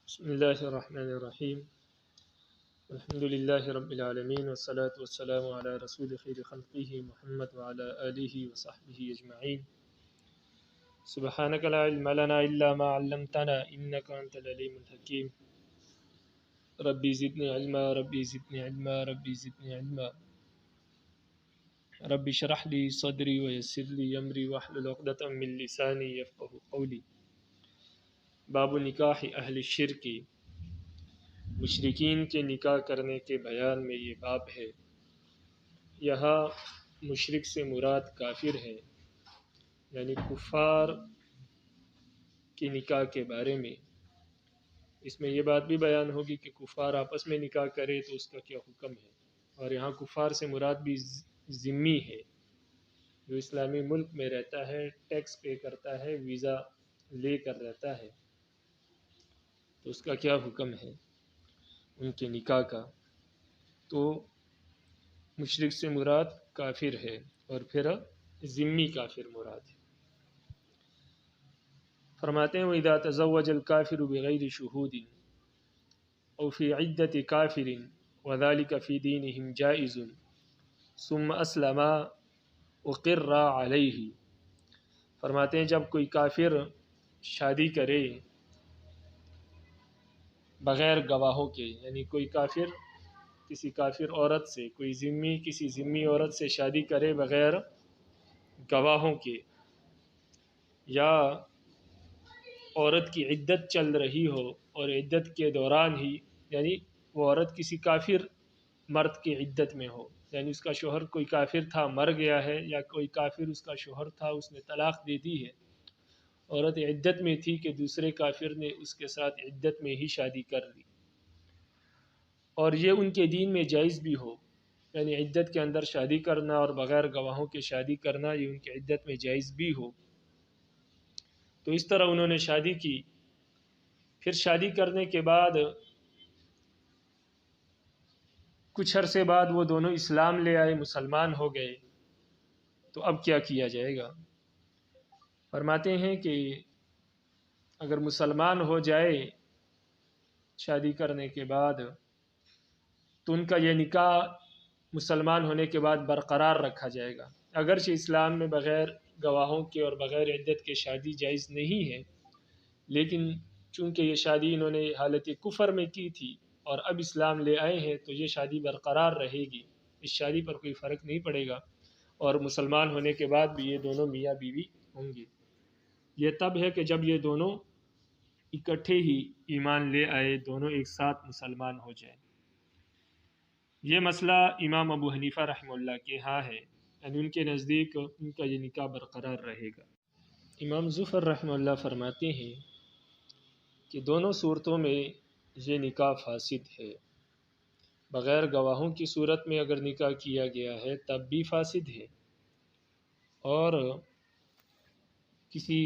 بسم اللہ الرحمن الرحیم الحمد للہ رب العالمین والصلاة والسلام علی رسول خیر خلقہ محمد وعلی آلہ وصحبہ اجمعین سبحانک لا علم لنا الا ما علمتنا انک انت العلیم الحکیم ربی زدنی علما ربی زدنی علما ربی زدنی علما ربی شرح لی صدری ویسر لی امری واحلل عقدۃ من لسانی یفقهوا قولی باب نکاح اہل الشرک، مشرکین کے نکاح کرنے کے بیان میں یہ باب ہے۔ یہاں مشرک سے مراد کافر ہے، یعنی کفار کے نکاح کے بارے میں۔ اس میں یہ بات بھی بیان ہوگی کہ کفار آپس میں نکاح کرے تو اس کا کیا حکم ہے، اور یہاں کفار سے مراد بھی ذمی ہے، جو اسلامی ملک میں رہتا ہے، ٹیکس پے کرتا ہے، ویزا لے کر رہتا ہے، تو اس کا کیا حکم ہے ان کے نکاح کا۔ تو مشرک سے مراد کافر ہے، اور پھر ذمی کافر مراد ہے۔ فرماتے ہیں وَإِذَا تَزَوَّجَ الْكَافِرُ بِغَيْرِ شُهُودٍ أَوْ فِي عِدَّةِ كَافِرٍ وَذَلِكَ فِي دِينِهِمْ جَائِزٌ ثُمَّ أَسْلَمَ أُقِرَّ عَلَيْهِ۔ فرماتے ہیں جب کوئی کافر شادی کرے بغیر گواہوں کے، یعنی کوئی کافر کسی کافر عورت سے، کوئی ذمی کسی ذمی عورت سے شادی کرے بغیر گواہوں کے، یا عورت کی عدت چل رہی ہو اور عدت کے دوران ہی، یعنی وہ عورت کسی کافر مرد کی عدت میں ہو، یعنی اس کا شوہر کوئی کافر تھا مر گیا ہے، یا کوئی کافر اس کا شوہر تھا اس نے طلاق دے دی ہے، عورت عدت میں تھی کہ دوسرے کافر نے اس کے ساتھ عدت میں ہی شادی کر لی، اور یہ ان کے دین میں جائز بھی ہو، یعنی عدت کے اندر شادی کرنا اور بغیر گواہوں کے شادی کرنا یہ ان کی عدت میں جائز بھی ہو، تو اس طرح انہوں نے شادی کی۔ پھر شادی کرنے کے بعد کچھ عرصے بعد وہ دونوں اسلام لے آئے، مسلمان ہو گئے، تو اب کیا کیا جائے گا؟ فرماتے ہیں کہ اگر مسلمان ہو جائے شادی کرنے کے بعد تو ان کا یہ نکاح مسلمان ہونے کے بعد برقرار رکھا جائے گا، اگرچہ اسلام میں بغیر گواہوں کے اور بغیر عدت کے شادی جائز نہیں ہے، لیکن چونکہ یہ شادی انہوں نے حالت کفر میں کی تھی اور اب اسلام لے آئے ہیں تو یہ شادی برقرار رہے گی، اس شادی پر کوئی فرق نہیں پڑے گا، اور مسلمان ہونے کے بعد بھی یہ دونوں میاں بیوی ہوں گے۔ یہ تب ہے کہ جب یہ دونوں اکٹھے ہی ایمان لے آئے، دونوں ایک ساتھ مسلمان ہو جائیں۔ یہ مسئلہ امام ابو حنیفہ رحمہ اللہ کے ہاں ہے، یعنی ان کے نزدیک ان کا یہ نکاح برقرار رہے گا۔ امام ظفر رحمہ اللہ فرماتے ہیں کہ دونوں صورتوں میں یہ نکاح فاسد ہے، بغیر گواہوں کی صورت میں اگر نکاح کیا گیا ہے تب بھی فاسد ہے، اور کسی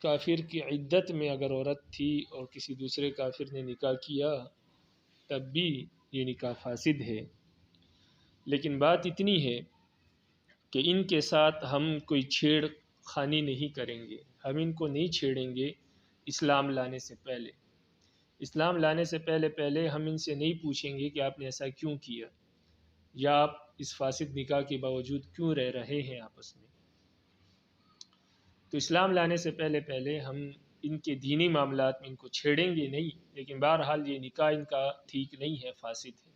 کافر کی عدت میں اگر عورت تھی اور کسی دوسرے کافر نے نکاح کیا تب بھی یہ نکاح فاسد ہے۔ لیکن بات اتنی ہے کہ ان کے ساتھ ہم کوئی چھیڑ خانی نہیں کریں گے، ہم ان کو نہیں چھیڑیں گے اسلام لانے سے پہلے۔ اسلام لانے سے پہلے ہم ان سے نہیں پوچھیں گے کہ آپ نے ایسا کیوں کیا، یا آپ اس فاسد نکاح کے باوجود کیوں رہ رہے ہیں آپس میں۔ تو اسلام لانے سے پہلے ہم ان کے دینی معاملات میں ان کو چھیڑیں گے نہیں، لیکن بہرحال یہ نکاح ان کا ٹھیک نہیں ہے، فاسد ہے۔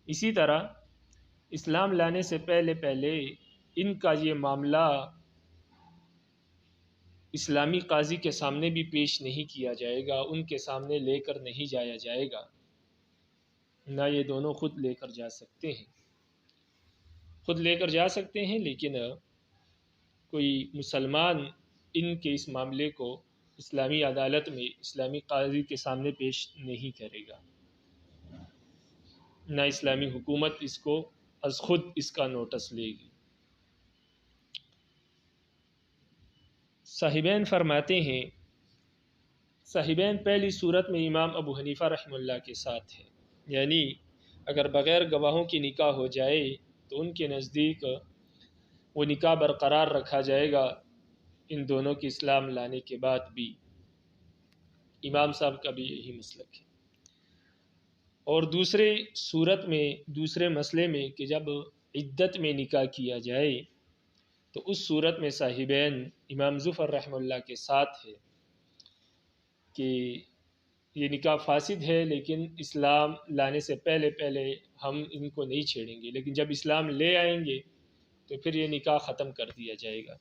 اسی طرح اسلام لانے سے پہلے ان کا یہ معاملہ اسلامی قاضی کے سامنے بھی پیش نہیں کیا جائے گا، ان کے سامنے لے کر نہیں جایا جائے گا، نہ یہ دونوں خود لے کر جا سکتے ہیں۔ خود لے کر جا سکتے ہیں لیکن کوئی مسلمان ان کے اس معاملے کو اسلامی عدالت میں اسلامی قاضی کے سامنے پیش نہیں کرے گا، نہ اسلامی حکومت اس کو از خود اس کا نوٹس لے گی۔ صاحبین فرماتے ہیں، صاحبین پہلی صورت میں امام ابو حنیفہ رحمہ اللہ کے ساتھ ہے، یعنی اگر بغیر گواہوں کی نکاح ہو جائے تو ان کے نزدیک وہ نکاح برقرار رکھا جائے گا ان دونوں کے اسلام لانے کے بعد بھی۔ امام صاحب کا بھی یہی مسلک ہے۔ اور دوسرے مسئلے میں کہ جب عدت میں نکاح کیا جائے تو اس صورت میں صاحبین امام ظفر رحمہ اللہ کے ساتھ ہے کہ یہ نکاح فاسد ہے، لیکن اسلام لانے سے پہلے ہم ان کو نہیں چھیڑیں گے، لیکن جب اسلام لے آئیں گے تو پھر یہ نکاح ختم کر دیا جائے گا۔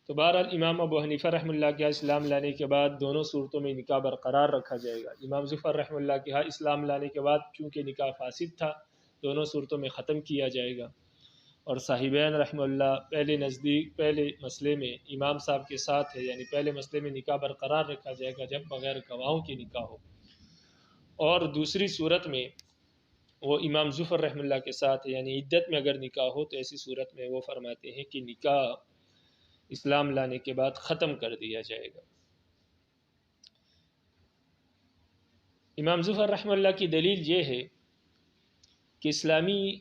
تو بہرحال امام ابو حنیفہ رحمہ اللہ کے اسلام لانے کے بعد دونوں صورتوں میں نکاح برقرار رکھا جائے گا۔ امام ظفر رحمہ اللہ کے اسلام لانے کے بعد چونکہ نکاح فاسد تھا، دونوں صورتوں میں ختم کیا جائے گا۔ اور صاحبین رحمہ اللہ پہلے مسئلے میں امام صاحب کے ساتھ ہے، یعنی پہلے مسئلے میں نکاح برقرار رکھا جائے گا جب بغیر گواہوں کی نکاح ہو، اور دوسری صورت میں وہ امام ظفر رحمہ اللہ کے ساتھ ہے، یعنی عدت میں اگر نکاح ہو تو ایسی صورت میں وہ فرماتے ہیں کہ نکاح اسلام لانے کے بعد ختم کر دیا جائے گا۔ امام ظفر رحمہ اللہ کی دلیل یہ ہے کہ اسلامی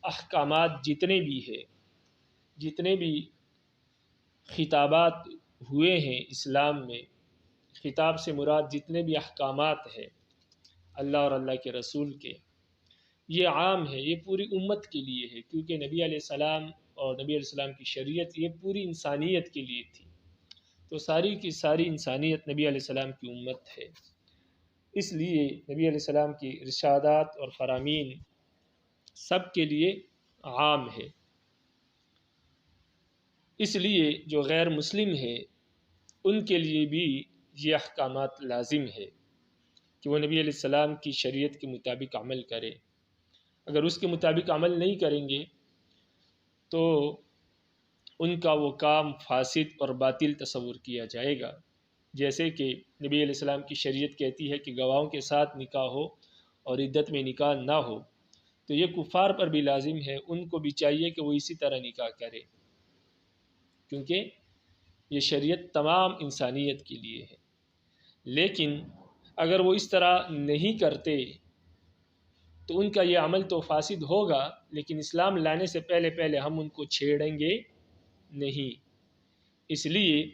احکامات جتنے بھی خطابات ہوئے ہیں اسلام میں، خطاب سے مراد جتنے بھی احکامات ہیں اللہ اور اللہ کے رسول کے، یہ عام ہے، یہ پوری امت کے لیے ہے، کیونکہ نبی علیہ السلام اور نبی علیہ السلام کی شریعت یہ پوری انسانیت کے لیے تھی، تو ساری کی ساری انسانیت نبی علیہ السلام کی امت ہے۔ اس لیے نبی علیہ السلام کی ارشادات اور فرامین سب کے لیے عام ہے۔ اس لیے جو غیر مسلم ہے ان کے لیے بھی یہ احکامات لازم ہے کہ وہ نبی علیہ السلام کی شریعت کے مطابق عمل کرے۔ اگر اس کے مطابق عمل نہیں کریں گے تو ان کا وہ کام فاسد اور باطل تصور کیا جائے گا، جیسے کہ نبی علیہ السلام کی شریعت کہتی ہے کہ گواہوں کے ساتھ نکاح ہو اور عدت میں نکاح نہ ہو، تو یہ کفار پر بھی لازم ہے، ان کو بھی چاہیے کہ وہ اسی طرح نکاح کرے، کیونکہ یہ شریعت تمام انسانیت کے لیے ہے۔ لیکن اگر وہ اس طرح نہیں کرتے تو ان کا یہ عمل تو فاسد ہوگا، لیکن اسلام لانے سے پہلے ہم ان کو چھیڑیں گے نہیں، اس لیے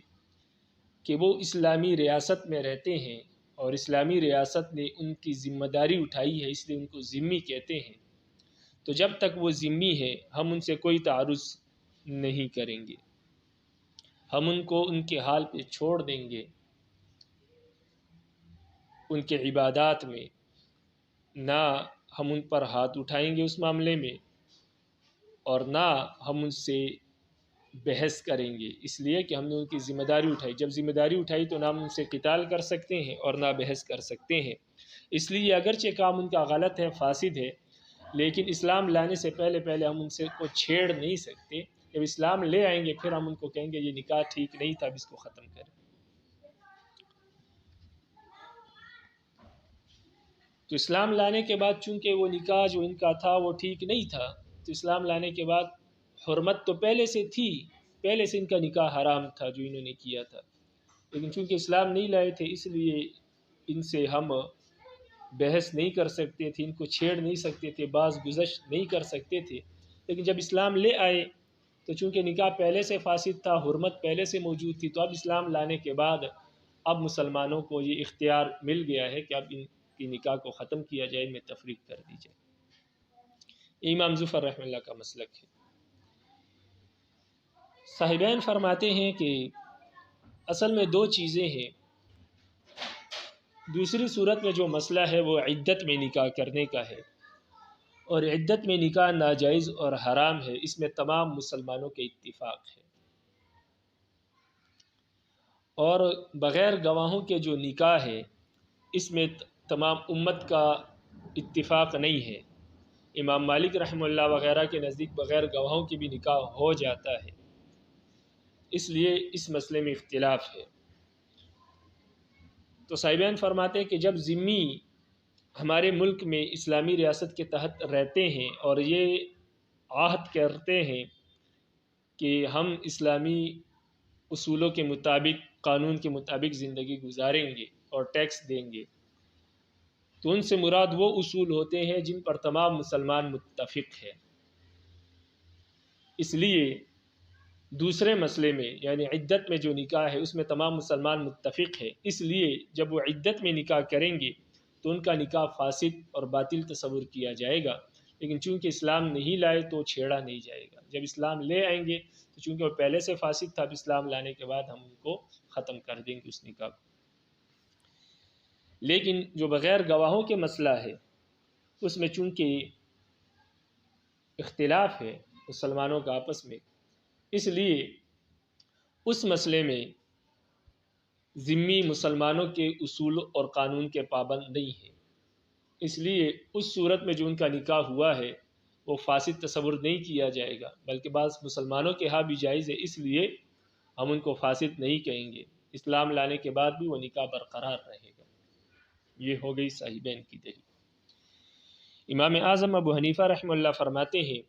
کہ وہ اسلامی ریاست میں رہتے ہیں اور اسلامی ریاست نے ان کی ذمہ داری اٹھائی ہے، اس لیے ان کو ذمی کہتے ہیں۔ تو جب تک وہ ذمی ہے ہم ان سے کوئی تعرض نہیں کریں گے، ہم ان کو ان کے حال پہ چھوڑ دیں گے، ان کے عبادات میں نہ ہم ان پر ہاتھ اٹھائیں گے اس معاملے میں، اور نہ ہم ان سے بحث کریں گے، اس لیے کہ ہم نے ان کی ذمہ داری اٹھائی۔ جب ذمہ داری اٹھائی تو نہ ہم ان سے قتال کر سکتے ہیں اور نہ بحث کر سکتے ہیں، اس لیے اگرچہ کام ان کا غلط ہے، فاسد ہے، لیکن اسلام لانے سے پہلے ہم ان سے کو چھیڑ نہیں سکتے۔ جب اسلام لے آئیں گے پھر ہم ان کو کہیں گے یہ نکاح ٹھیک نہیں تھا، اب اس کو ختم کریں۔ تو اسلام لانے کے بعد چونکہ وہ نکاح جو ان کا تھا وہ ٹھیک نہیں تھا، تو اسلام لانے کے بعد حرمت تو پہلے سے تھی، پہلے سے ان کا نکاح حرام تھا جو انہوں نے کیا تھا، لیکن چونکہ اسلام نہیں لائے تھے اس لیے ان سے ہم بحث نہیں کر سکتے تھے، ان کو چھیڑ نہیں سکتے تھے، باز گزشت نہیں کر سکتے تھے۔ لیکن جب اسلام لے آئے تو چونکہ نکاح پہلے سے فاسد تھا، حرمت پہلے سے موجود تھی، تو اب اسلام لانے کے بعد اب مسلمانوں کو یہ اختیار مل گیا ہے کہ اب ان کی نکاح کو ختم کیا جائے، ان میں تفریق کر دی جائے۔ امام ظفر رحمہ اللہ کا مسلک ہے۔ صاحبین فرماتے ہیں کہ اصل میں دو چیزیں ہیں، دوسری صورت میں جو مسئلہ ہے وہ عدت میں نکاح کرنے کا ہے، اور عدت میں نکاح ناجائز اور حرام ہے، اس میں تمام مسلمانوں کے اتفاق ہے، اور بغیر گواہوں کے جو نکاح ہے اس میں تمام امت کا اتفاق نہیں ہے۔ امام مالک رحمہ اللہ وغیرہ کے نزدیک بغیر گواہوں کی بھی نکاح ہو جاتا ہے، اس لیے اس مسئلے میں اختلاف ہے۔ تو صاحبین فرماتے ہیں کہ جب ذمی ہمارے ملک میں اسلامی ریاست کے تحت رہتے ہیں اور یہ عہد کرتے ہیں کہ ہم اسلامی اصولوں کے مطابق، قانون کے مطابق زندگی گزاریں گے اور ٹیکس دیں گے، تو ان سے مراد وہ اصول ہوتے ہیں جن پر تمام مسلمان متفق ہیں۔ اس لیے دوسرے مسئلے میں یعنی عدت میں جو نکاح ہے اس میں تمام مسلمان متفق ہے، اس لیے جب وہ عدت میں نکاح کریں گے تو ان کا نکاح فاسد اور باطل تصور کیا جائے گا، لیکن چونکہ اسلام نہیں لائے تو چھیڑا نہیں جائے گا۔ جب اسلام لے آئیں گے تو چونکہ وہ پہلے سے فاسد تھا، اب اسلام لانے کے بعد ہم ان کو ختم کر دیں گے اس نکاح کو۔ لیکن جو بغیر گواہوں کے مسئلہ ہے اس میں چونکہ اختلاف ہے مسلمانوں کا آپس میں، اس لیے اس مسئلے میں ذمی مسلمانوں کے اصول اور قانون کے پابند نہیں ہیں، اس لیے اس صورت میں جو ان کا نکاح ہوا ہے وہ فاسد تصور نہیں کیا جائے گا، بلکہ بعض مسلمانوں کے ہاں بھی جائز ہے، اس لیے ہم ان کو فاسد نہیں کہیں گے، اسلام لانے کے بعد بھی وہ نکاح برقرار رہے گا۔ یہ ہو گئی صاحبین کی دلیل۔ امام اعظم ابو حنیفہ رحمہ اللہ فرماتے ہیں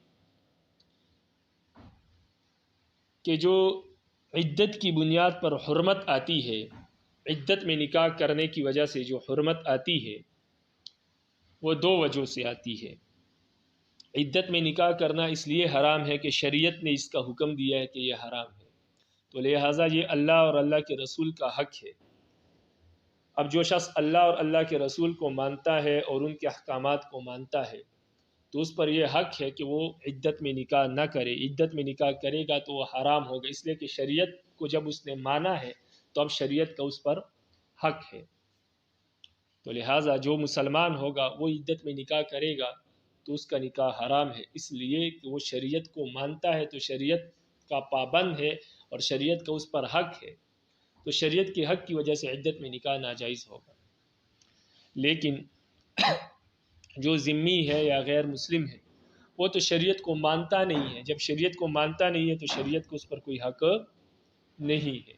کہ جو عدت کی بنیاد پر حرمت آتی ہے، عدت میں نکاح کرنے کی وجہ سے جو حرمت آتی ہے وہ دو وجہ سے آتی ہے۔ عدت میں نکاح کرنا اس لیے حرام ہے کہ شریعت نے اس کا حکم دیا ہے کہ یہ حرام ہے، تو لہٰذا یہ اللہ اور اللہ کے رسول کا حق ہے۔ اب جو شخص اللہ اور اللہ کے رسول کو مانتا ہے اور ان کے احکامات کو مانتا ہے تو اس پر یہ حق ہے کہ وہ عدت میں نکاح نہ کرے، عدت میں نکاح کرے گا تو وہ حرام ہوگا، اس لیے کہ شریعت کو جب اس نے مانا ہے تو اب شریعت کا اس پر حق ہے۔ تو لہٰذا جو مسلمان ہوگا وہ عدت میں نکاح کرے گا تو اس کا نکاح حرام ہے، اس لیے کہ وہ شریعت کو مانتا ہے تو شریعت کا پابند ہے اور شریعت کا اس پر حق ہے، تو شریعت کے حق کی وجہ سے عدت میں نکاح ناجائز ہوگا۔ لیکن جو ذمی ہے یا غیر مسلم ہے وہ تو شریعت کو مانتا نہیں ہے، جب شریعت کو مانتا نہیں ہے تو شریعت کو اس پر کوئی حق نہیں ہے۔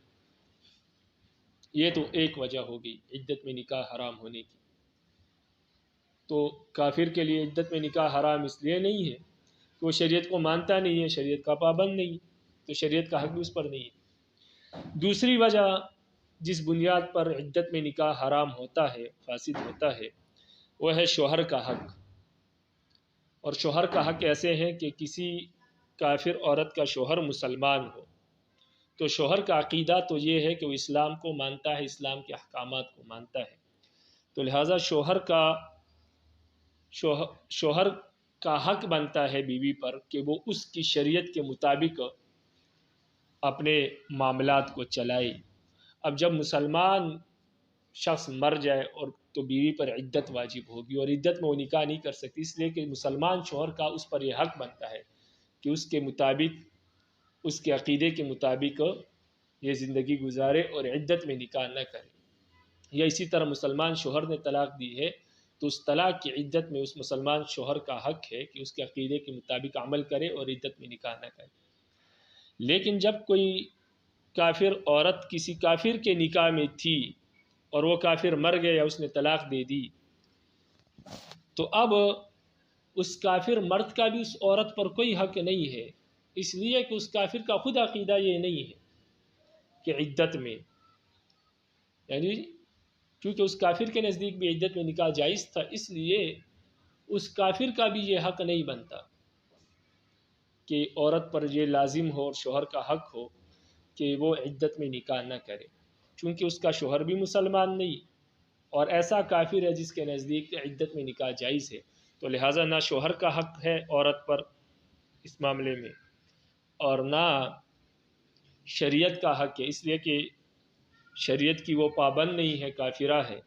یہ تو ایک وجہ ہو گئی عدت میں نکاح حرام ہونے کی۔ تو کافر کے لیے عدت میں نکاح حرام اس لیے نہیں ہے کہ وہ شریعت کو مانتا نہیں ہے، شریعت کا پابند نہیں، تو شریعت کا حق بھی اس پر نہیں ہے۔ دوسری وجہ جس بنیاد پر عدت میں نکاح حرام ہوتا ہے، فاسد ہوتا ہے، وہ ہے شوہر کا حق۔ اور شوہر کا حق ایسے ہے کہ کسی کافر عورت کا شوہر مسلمان ہو تو شوہر کا عقیدہ تو یہ ہے کہ وہ اسلام کو مانتا ہے، اسلام کے احکامات کو مانتا ہے، تو لہٰذا شوہر کا حق بنتا ہے بیوی پر کہ وہ اس کی شریعت کے مطابق اپنے معاملات کو چلائے۔ اب جب مسلمان شخص مر جائے اور تو بیوی پر عدت واجب ہوگی اور عدت میں وہ نکاح نہیں کر سکتی، اس لیے کہ مسلمان شوہر کا اس پر یہ حق بنتا ہے کہ اس کے مطابق، اس کے عقیدے کے مطابق یہ زندگی گزارے اور عدت میں نکاح نہ کرے۔ یا اسی طرح مسلمان شوہر نے طلاق دی ہے تو اس طلاق کی عدت میں اس مسلمان شوہر کا حق ہے کہ اس کے عقیدے کے مطابق عمل کرے اور عدت میں نکاح نہ کرے۔ لیکن جب کوئی کافر عورت کسی کافر کے نکاح میں تھی اور وہ کافر مر گیا یا اس نے طلاق دے دی، تو اب اس کافر مرد کا بھی اس عورت پر کوئی حق نہیں ہے، اس لیے کہ اس کافر کا خود عقیدہ یہ نہیں ہے کہ عدت میں، یعنی کیونکہ اس کافر کے نزدیک بھی عدت میں نکاح جائز تھا، اس لیے اس کافر کا بھی یہ حق نہیں بنتا کہ عورت پر یہ لازم ہو اور شوہر کا حق ہو کہ وہ عدت میں نکاح نہ کرے، چونکہ اس کا شوہر بھی مسلمان نہیں اور ایسا کافر ہے جس کے نزدیک عدت میں نکاح جائز ہے، تو لہٰذا نہ شوہر کا حق ہے عورت پر اس معاملے میں اور نہ شریعت کا حق ہے، اس لیے کہ شریعت کی وہ پابند نہیں ہے، کافرہ ہے،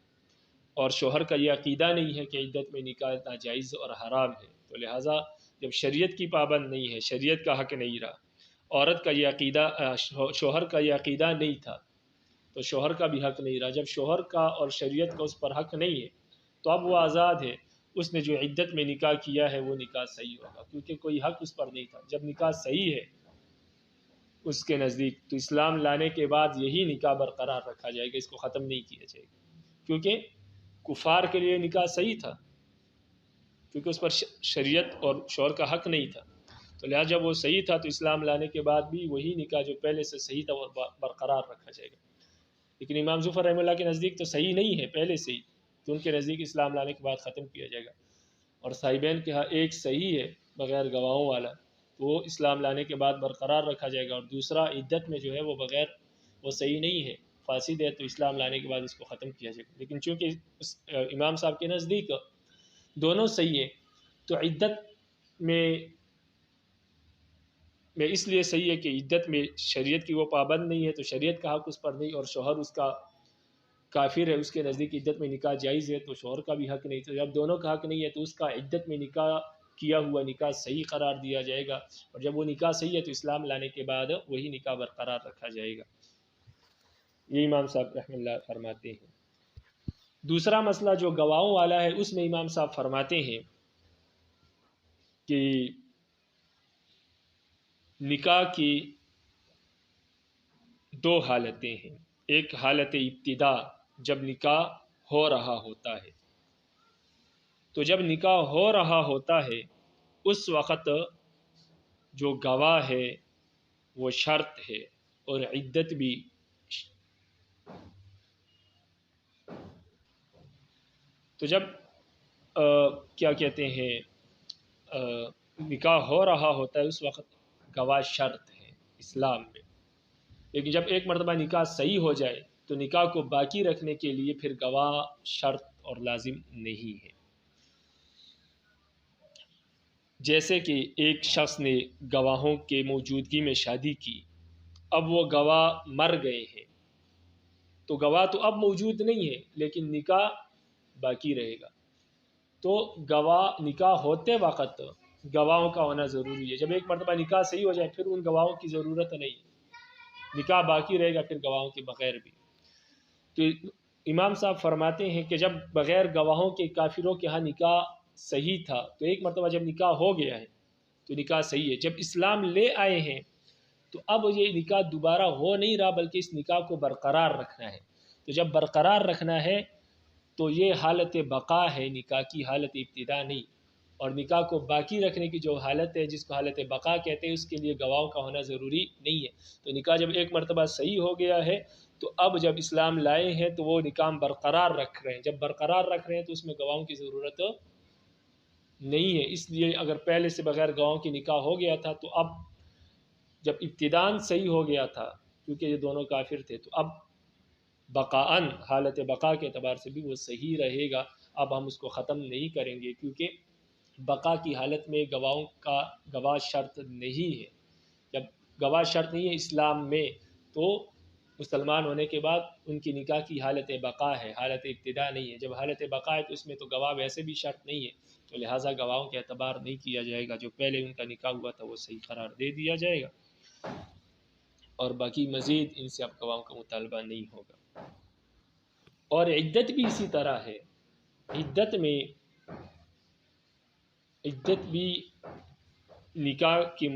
اور شوہر کا یہ عقیدہ نہیں ہے کہ عدت میں نکاح ناجائز اور حرام ہے، تو لہٰذا جب شریعت کی پابند نہیں ہے، شریعت کا حق نہیں رہا، عورت کا یہ عقیدہ، شوہر کا یہ عقیدہ نہیں تھا تو شوہر کا بھی حق نہیں رہا۔ جب شوہر کا اور شریعت کا اس پر حق نہیں ہے تو اب وہ آزاد ہے، اس نے جو عدت میں نکاح کیا ہے وہ نکاح صحیح ہوگا، کیونکہ کوئی حق اس پر نہیں تھا۔ جب نکاح صحیح ہے اس کے نزدیک تو اسلام لانے کے بعد یہی نکاح برقرار رکھا جائے گا، اس کو ختم نہیں کیا جائے گا، کیونکہ کفار کے لیے نکاح صحیح تھا، کیونکہ اس پر شریعت اور شوہر کا حق نہیں تھا، تو لہٰذا جب وہ صحیح تھا تو اسلام لانے کے بعد بھی وہی نکاح جو پہلے سے صحیح تھا وہ برقرار رکھا جائے گا۔ لیکن امام ظفر رحمہ اللہ کے نزدیک تو صحیح نہیں ہے پہلے سے ہی، تو ان کے نزدیک اسلام لانے کے بعد ختم کیا جائے گا۔ اور صاحبین کے ہاں ایک صحیح ہے بغیر گواہوں والا، وہ اسلام لانے کے بعد برقرار رکھا جائے گا، اور دوسرا عدت میں جو ہے وہ بغیر وہ صحیح نہیں ہے، فاسد ہے، تو اسلام لانے کے بعد اس کو ختم کیا جائے گا۔ لیکن چونکہ امام صاحب کے نزدیک دونوں صحیح ہے، تو عدت میں اس لیے صحیح ہے کہ عدت میں شریعت کی وہ پابند نہیں ہے، تو شریعت کا حق اس پر نہیں، اور شوہر اس کا کافر ہے، اس کے نزدیک عدت میں نکاح جائز ہے، تو شوہر کا بھی حق نہیں، تو جب دونوں کا حق نہیں ہے تو اس کا عدت میں نکاح کیا ہوا نکاح صحیح قرار دیا جائے گا، اور جب وہ نکاح صحیح ہے تو اسلام لانے کے بعد وہی نکاح برقرار رکھا جائے گا۔ یہ امام صاحب رحمۃ اللہ فرماتے ہیں۔ دوسرا مسئلہ جو گواہوں والا ہے، اس میں امام صاحب فرماتے ہیں کہ نکاح کی دو حالتیں ہیں۔ ایک حالت ابتدا، جب نکاح ہو رہا ہوتا ہے، تو جب نکاح ہو رہا ہوتا ہے اس وقت جو گواہ ہے وہ شرط ہے، اور عدت بھی تو جب کیا کہتے ہیں نکاح ہو رہا ہوتا ہے اس وقت گواہ شرط ہے اسلام میں، لیکن جب ایک مرتبہ نکاح صحیح ہو جائے تو نکاح کو باقی رکھنے کے لیے پھر گواہ شرط اور لازم نہیں ہے۔ جیسے کہ ایک شخص نے گواہوں کے موجودگی میں شادی کی، اب وہ گواہ مر گئے ہیں، تو گواہ تو اب موجود نہیں ہے لیکن نکاح باقی رہے گا، تو گواہ نکاح ہوتے وقت گواہوں کا ہونا ضروری ہے۔ جب ایک مرتبہ نکاح صحیح ہو جائے پھر ان گواہوں کی ضرورت نہیں، نکاح باقی رہے گا پھر گواہوں کے بغیر بھی۔ تو امام صاحب فرماتے ہیں کہ جب بغیر گواہوں کے کافروں کے ہاں نکاح صحیح تھا، تو ایک مرتبہ جب نکاح ہو گیا ہے تو نکاح صحیح ہے، جب اسلام لے آئے ہیں تو اب یہ نکاح دوبارہ ہو نہیں رہا بلکہ اس نکاح کو برقرار رکھنا ہے، تو جب برقرار رکھنا ہے تو یہ حالت بقا ہے نکاح کی، حالت ابتدا نہیں، اور نکاح کو باقی رکھنے کی جو حالت ہے جس کو حالت بقا کہتے ہیں اس کے لیے گواہوں کا ہونا ضروری نہیں ہے۔ تو نکاح جب ایک مرتبہ صحیح ہو گیا ہے تو اب جب اسلام لائے ہیں تو وہ نکاح برقرار رکھ رہے ہیں، جب برقرار رکھ رہے ہیں تو اس میں گواہوں کی ضرورت نہیں ہے۔ اس لیے اگر پہلے سے بغیر گواہوں کی نکاح ہو گیا تھا تو اب جب ابتداً صحیح ہو گیا تھا کیونکہ یہ دونوں کافر تھے، تو اب بقاً حالت بقا کے اعتبار سے بھی وہ صحیح رہے گا، اب ہم اس کو ختم نہیں کریں گے، کیونکہ بقا کی حالت میں گواہوں کا گواہ شرط نہیں ہے۔ جب گواہ شرط نہیں ہے اسلام میں تو مسلمان ہونے کے بعد ان کی نکاح کی حالت بقا ہے، حالت ابتدا نہیں ہے۔ جب حالت بقا ہے تو اس میں تو گواہ ویسے بھی شرط نہیں ہے، تو لہٰذا گواہوں کے اعتبار نہیں کیا جائے گا، جو پہلے ان کا نکاح ہوا تھا وہ صحیح قرار دے دیا جائے گا، اور باقی مزید ان سے اب گواہوں کا مطالبہ نہیں ہوگا۔ اور عدت بھی اسی طرح ہے، عدت بھی نکاح کی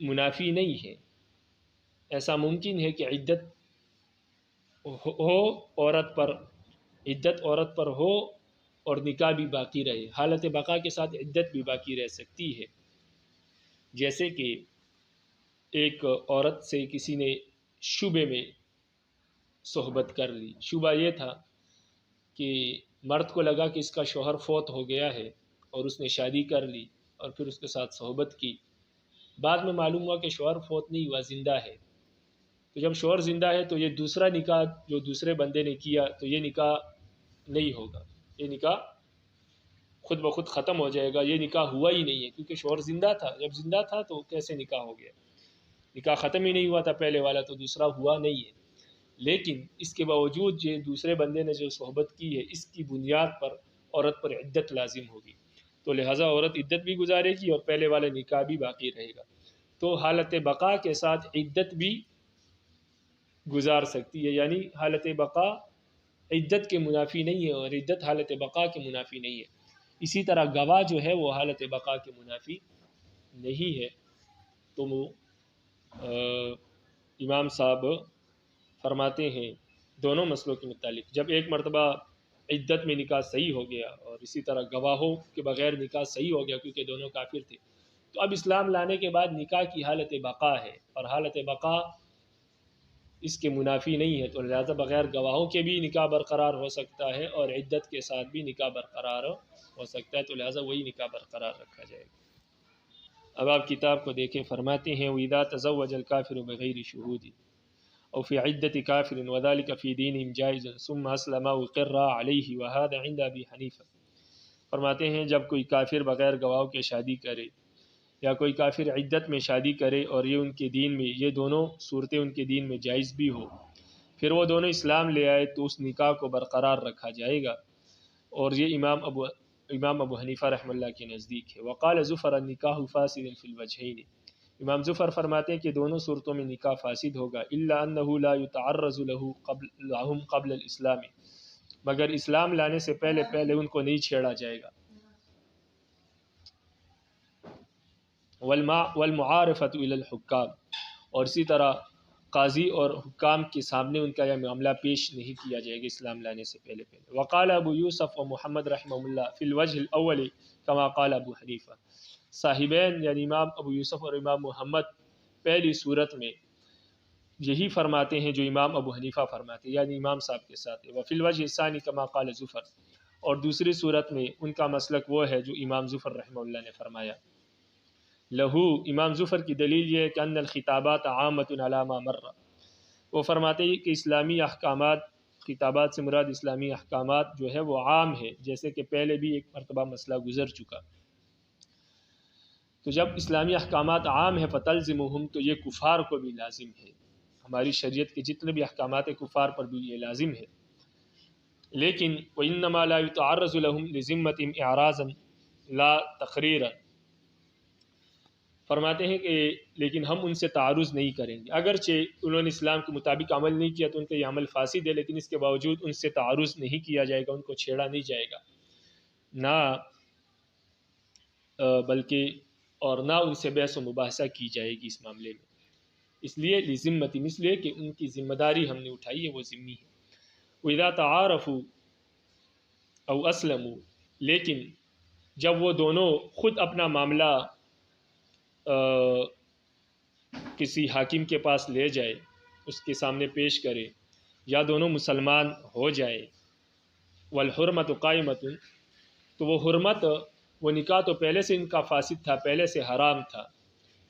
منافی نہیں ہے۔ ایسا ممکن ہے کہ عدت ہو عورت پر ہو اور نکاح بھی باقی رہے، حالت بقا کے ساتھ عدت بھی باقی رہ سکتی ہے۔ جیسے کہ ایک عورت سے کسی نے شبے میں صحبت کر لی، شبہ یہ تھا کہ مرد کو لگا کہ اس کا شوہر فوت ہو گیا ہے اور اس نے شادی کر لی اور پھر اس کے ساتھ صحبت کی، بعد میں معلوم ہوا کہ شوہر فوت نہیں ہوا، زندہ ہے۔ تو جب شوہر زندہ ہے تو یہ دوسرا نکاح جو دوسرے بندے نے کیا تو یہ نکاح نہیں ہوگا، یہ نکاح خود بخود ختم ہو جائے گا، یہ نکاح ہوا ہی نہیں ہے کیونکہ شوہر زندہ تھا، جب زندہ تھا تو کیسے نکاح ہو گیا، نکاح ختم ہی نہیں ہوا تھا پہلے والا، تو دوسرا ہوا نہیں ہے۔ لیکن اس کے باوجود جو دوسرے بندے نے جو صحبت کی ہے اس کی بنیاد پر عورت پر عدت لازم ہوگی، تو لہٰذا عورت عدت بھی گزارے گی اور پہلے والا نکاح بھی باقی رہے گا، تو حالت بقا کے ساتھ عدت بھی گزار سکتی ہے، یعنی حالت بقا عدت کے منافی نہیں ہے اور عدت حالت بقا کے منافی نہیں ہے۔ اسی طرح گواہ جو ہے وہ حالت بقا کے منافی نہیں ہے۔ تو امام صاحب فرماتے ہیں دونوں مسئلوں کے متعلق، جب ایک مرتبہ عدت میں نکاح صحیح ہو گیا اور اسی طرح گواہوں کے بغیر نکاح صحیح ہو گیا کیونکہ دونوں کافر تھے، تو اب اسلام لانے کے بعد نکاح کی حالت بقا ہے اور حالت بقا اس کے منافی نہیں ہے، تو لہٰذا بغیر گواہوں کے بھی نکاح برقرار ہو سکتا ہے اور عدت کے ساتھ بھی نکاح برقرار ہو سکتا ہے، تو لہٰذا وہی نکاح برقرار رکھا جائے گا۔ اب آپ کتاب کو دیکھیں، فرماتے ہیں وَإِذَا تَزَوَّجَ الْكَافِرُ بِغَيْرِ شُهُودٍ أو في عدة كافر وذلك في دينهم جائز ثم أسلم وقر عليه وهذا عند أبي حنیفہ۔ فرماتے ہیں جب کوئی کافر بغیر گواہوں کے شادی کرے یا کوئی کافر عدت میں شادی کرے اور یہ ان کے دین میں، یہ دونوں صورتیں ان کے دین میں جائز بھی ہو، پھر وہ دونوں اسلام لے آئے تو اس نکاح کو برقرار رکھا جائے گا، اور یہ امام ابو حنیفہ رحمہ اللہ کے نزدیک ہے۔ وقال زفر النکاح فاسد فی الوجہین، امام زفر فرماتے ہیں کہ دونوں صورتوں میں نکاح فاسد ہوگا، الا انہ لا یتعرض لهم قبل الاسلام، مگر اسلام لانے سے پہلے ان کو نہیں چھیڑا جائے گا۔ والمعارفۃ الی الحکام، اور اسی طرح قاضی اور حکام کے سامنے ان کا یہ معاملہ پیش نہیں کیا جائے گا اسلام لانے سے پہلے۔ وقال ابو یوسف و محمد رحمہ اللہ فی الوجہ الاول کما قال ابو حنیفہ، صاحبین یعنی امام ابو یوسف اور امام محمد پہلی صورت میں یہی فرماتے ہیں جو امام ابو حنیفہ فرماتے ہیں، یعنی امام صاحب کے ساتھ ہے۔ وفی الوجہ الثانی کما قال زفر، اور دوسری صورت میں ان کا مسلک وہ ہے جو امام زفر رحمہ اللہ نے فرمایا۔ لہو، امام زفر کی دلیل یہ ہے کہ ان الخطابات عامۃ علی ما مر، وہ فرماتے ہیں کہ اسلامی احکامات، خطابات سے مراد اسلامی احکامات جو ہے وہ عام ہے، جیسے کہ پہلے بھی ایک مرتبہ مسئلہ گزر چکا۔ تو جب اسلامی احکامات عام ہیں فتلزمہم، تو یہ کفار کو بھی لازم ہے، ہماری شریعت کے جتنے بھی احکامات کفار پر بھی یہ لازم ہے۔ لیکن وَإِنَّمَا لَا يُتَعَرَّضُ لَهُمْ لِذِمَّتِهِمْ إِعْرَاضًا لَا تَقْرِيرًا، فرماتے ہیں کہ لیکن ہم ان سے تعارض نہیں کریں گے، اگرچہ انہوں نے اسلام کے مطابق عمل نہیں کیا تو ان کا یہ عمل فاسد ہے، لیکن اس کے باوجود ان سے تعارض نہیں کیا جائے گا، ان کو چھیڑا نہیں جائے گا، نہ نہ ان سے بحث و مباحثہ کی جائے گی اس معاملے میں، اس لیے لذمتہم، اس لیے کہ ان کی ذمہ داری ہم نے اٹھائی ہے، وہ ذمہ ہے۔ وَإِذَا تَعَارَفُوا أَوْ أَسْلَمُوا، لیکن جب وہ دونوں خود اپنا معاملہ کسی حاکم کے پاس لے جائے، اس کے سامنے پیش کرے، یا دونوں مسلمان ہو جائے، والحرمت قائمۃ، تو وہ حرمت، وہ نکاح تو پہلے سے ان کا فاسد تھا، پہلے سے حرام تھا،